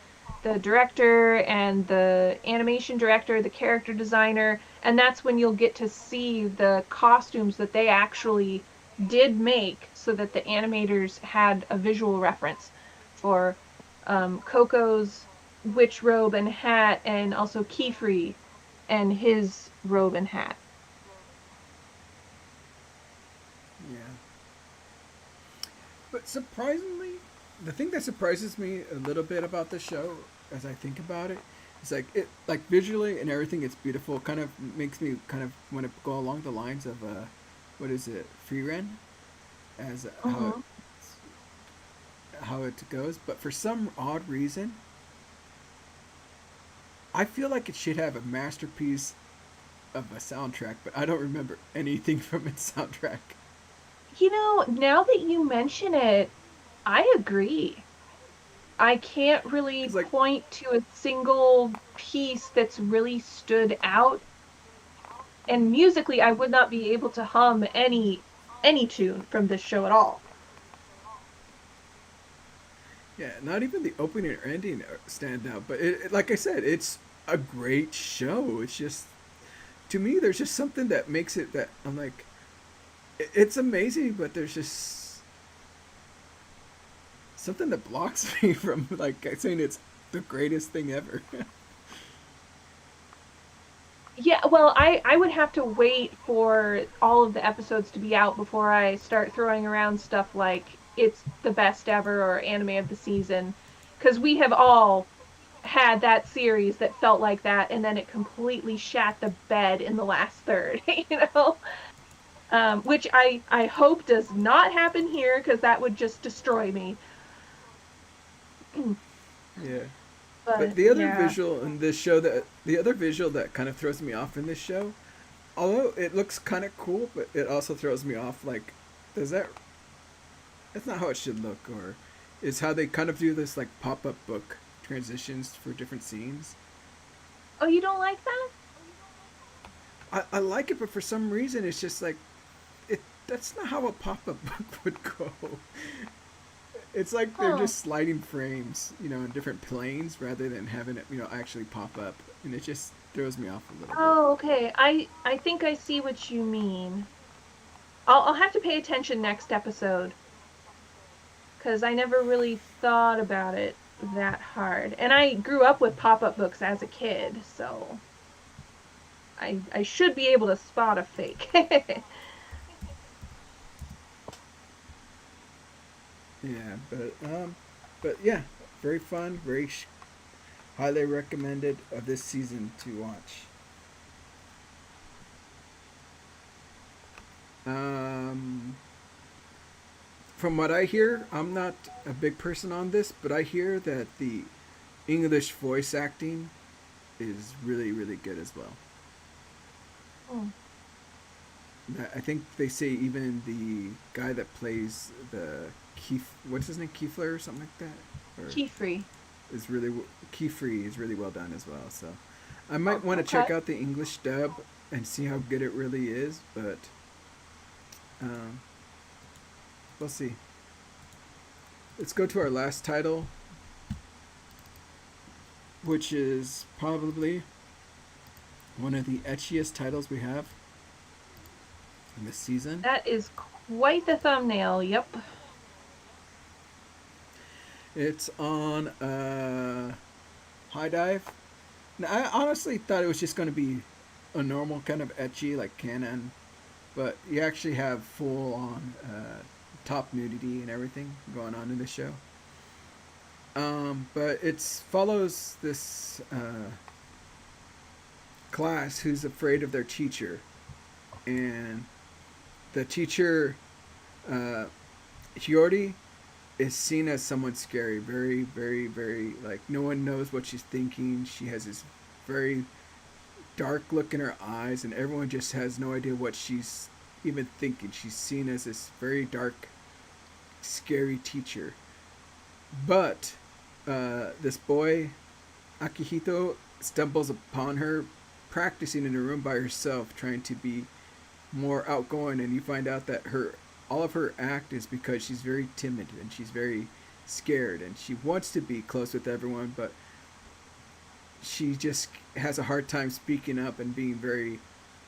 the director and the animation director, the character designer, and that's when you'll get to see the costumes that they actually did make so that the animators had a visual reference for Coco's witch robe and hat, and also Keyfree and his robe and hat. Yeah, but surprisingly, the thing that surprises me a little bit about the show, as I think about it, is like it, like visually and everything. It's beautiful. Kind of makes me kind of want to go along the lines of what is it, Freeren, as Mm-hmm. how it goes. But for some odd reason, I feel like it should have a masterpiece of a soundtrack, but I don't remember anything from its soundtrack. Now that you mention it, I agree. I can't really Cause like, point to a single piece that's really stood out. And musically, I would not be able to hum any tune from this show at all. yeah, not even the opening or ending stand out. But like I said, it's a great show. It's just to me, there's just something that makes it that I'm like, it's amazing, but there's just something that blocks me from like saying it's the greatest thing ever. Yeah, well, I would have to wait for all of the episodes to be out before I start throwing around stuff like it's the best ever or anime of the season. Because we have all had that series that felt like that, and then it completely shat the bed in the last third, which I hope does not happen here because that would just destroy me. Yeah. But But yeah. the other visual that kind of throws me off in this show, although it looks kind of cool, but it also throws me off. Like, does that? That's not how it should look, or is how they kind of do this like pop up book transitions for different scenes. Oh, you don't like that? I like it, but for some reason it's just like it. That's not how a pop up book would go. It's like they're Huh. just sliding frames, in different planes rather than having it, actually pop up, and it just throws me off a little bit. Oh, okay. I think I see what you mean. I'll have to pay attention next episode because I never really thought about it that hard. And I grew up with pop-up books as a kid, so I should be able to spot a fake. Yeah, but yeah, very fun, highly recommended of this season to watch. Um, from what I hear, I'm not a big person on this, but I hear that the English voice acting is really, really good as well. Hmm. I think they say even the guy that plays the what's his name, Kiefler or something like that, or Key free. is really Keyfree is really well done as well. So I might want to Okay. check out the English dub and see how good it really is, but um, we'll see. Let's go to our last title, which is probably one of the etchiest titles we have in this season. That is quite the thumbnail. Yep. It's on High Dive. Now, I honestly thought it was just going to be a normal kind of etchy like canon, but you actually have full on top nudity and everything going on in the show. But it follows this class who's afraid of their teacher, and the teacher, Hiyori, is seen as someone scary, very, very, very, like, no one knows what she's thinking. She has this very dark look in her eyes, and everyone just has no idea what she's even thinking. She's seen as this very dark, scary teacher. But this boy, Akihito, stumbles upon her practicing in a room by herself, trying to be more outgoing, and you find out that all of her act is because she's very timid and she's very scared, and she wants to be close with everyone, but she just has a hard time speaking up and being very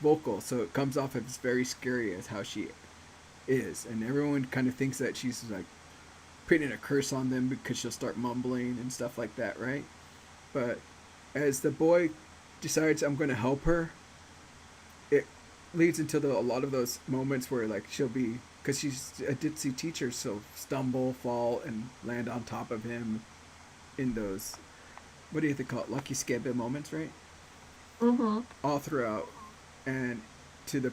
vocal, so it comes off as very scary as how she is, and everyone kind of thinks that she's like putting a curse on them because she'll start mumbling and stuff like that, right? But as the boy decides, I'm going to help her, it leads into a lot of those moments where like she'll be, because she's a ditzy teacher, so stumble, fall, and land on top of him in those, what do you think, call it, lucky skebe moments, right? Mm-hmm. All throughout, and to the,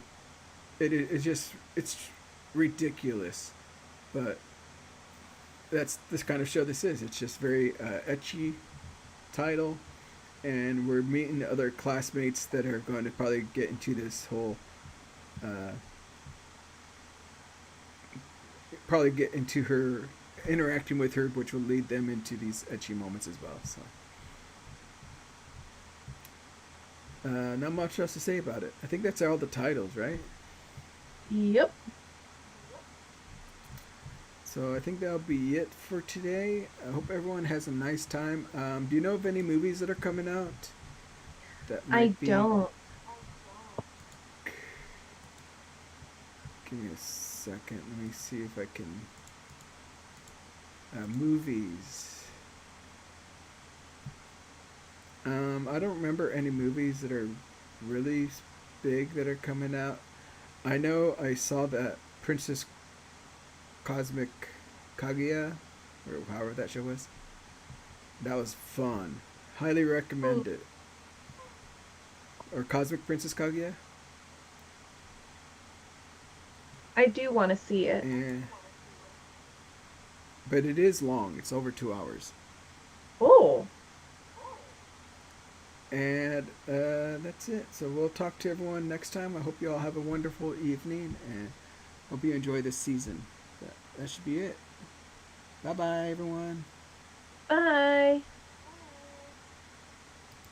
it's just, it's ridiculous, but that's this kind of show this is. It's just very etchy title, and we're meeting other classmates that are going to probably get into this whole probably get into her interacting with her, which will lead them into these etchy moments as well. So not much else to say about it. I think that's all the titles, right? Yep. So I think that'll be it for today. I hope everyone has a nice time. Do you know of any movies that are coming out? That I might be. don't. Give me a second. Let me see if I can. Movies. I don't remember any movies that are really big that are coming out. I know I saw that Princess Cosmic Kaguya, or however that show was. That was fun. Highly recommend it. Or Cosmic Princess Kaguya. I do want to see it. But it is long. It's over 2 hours. Oh. And that's it. So we'll talk to everyone next time. I hope you all have a wonderful evening, and hope you enjoy this season. That should be it. Bye bye, everyone. Bye.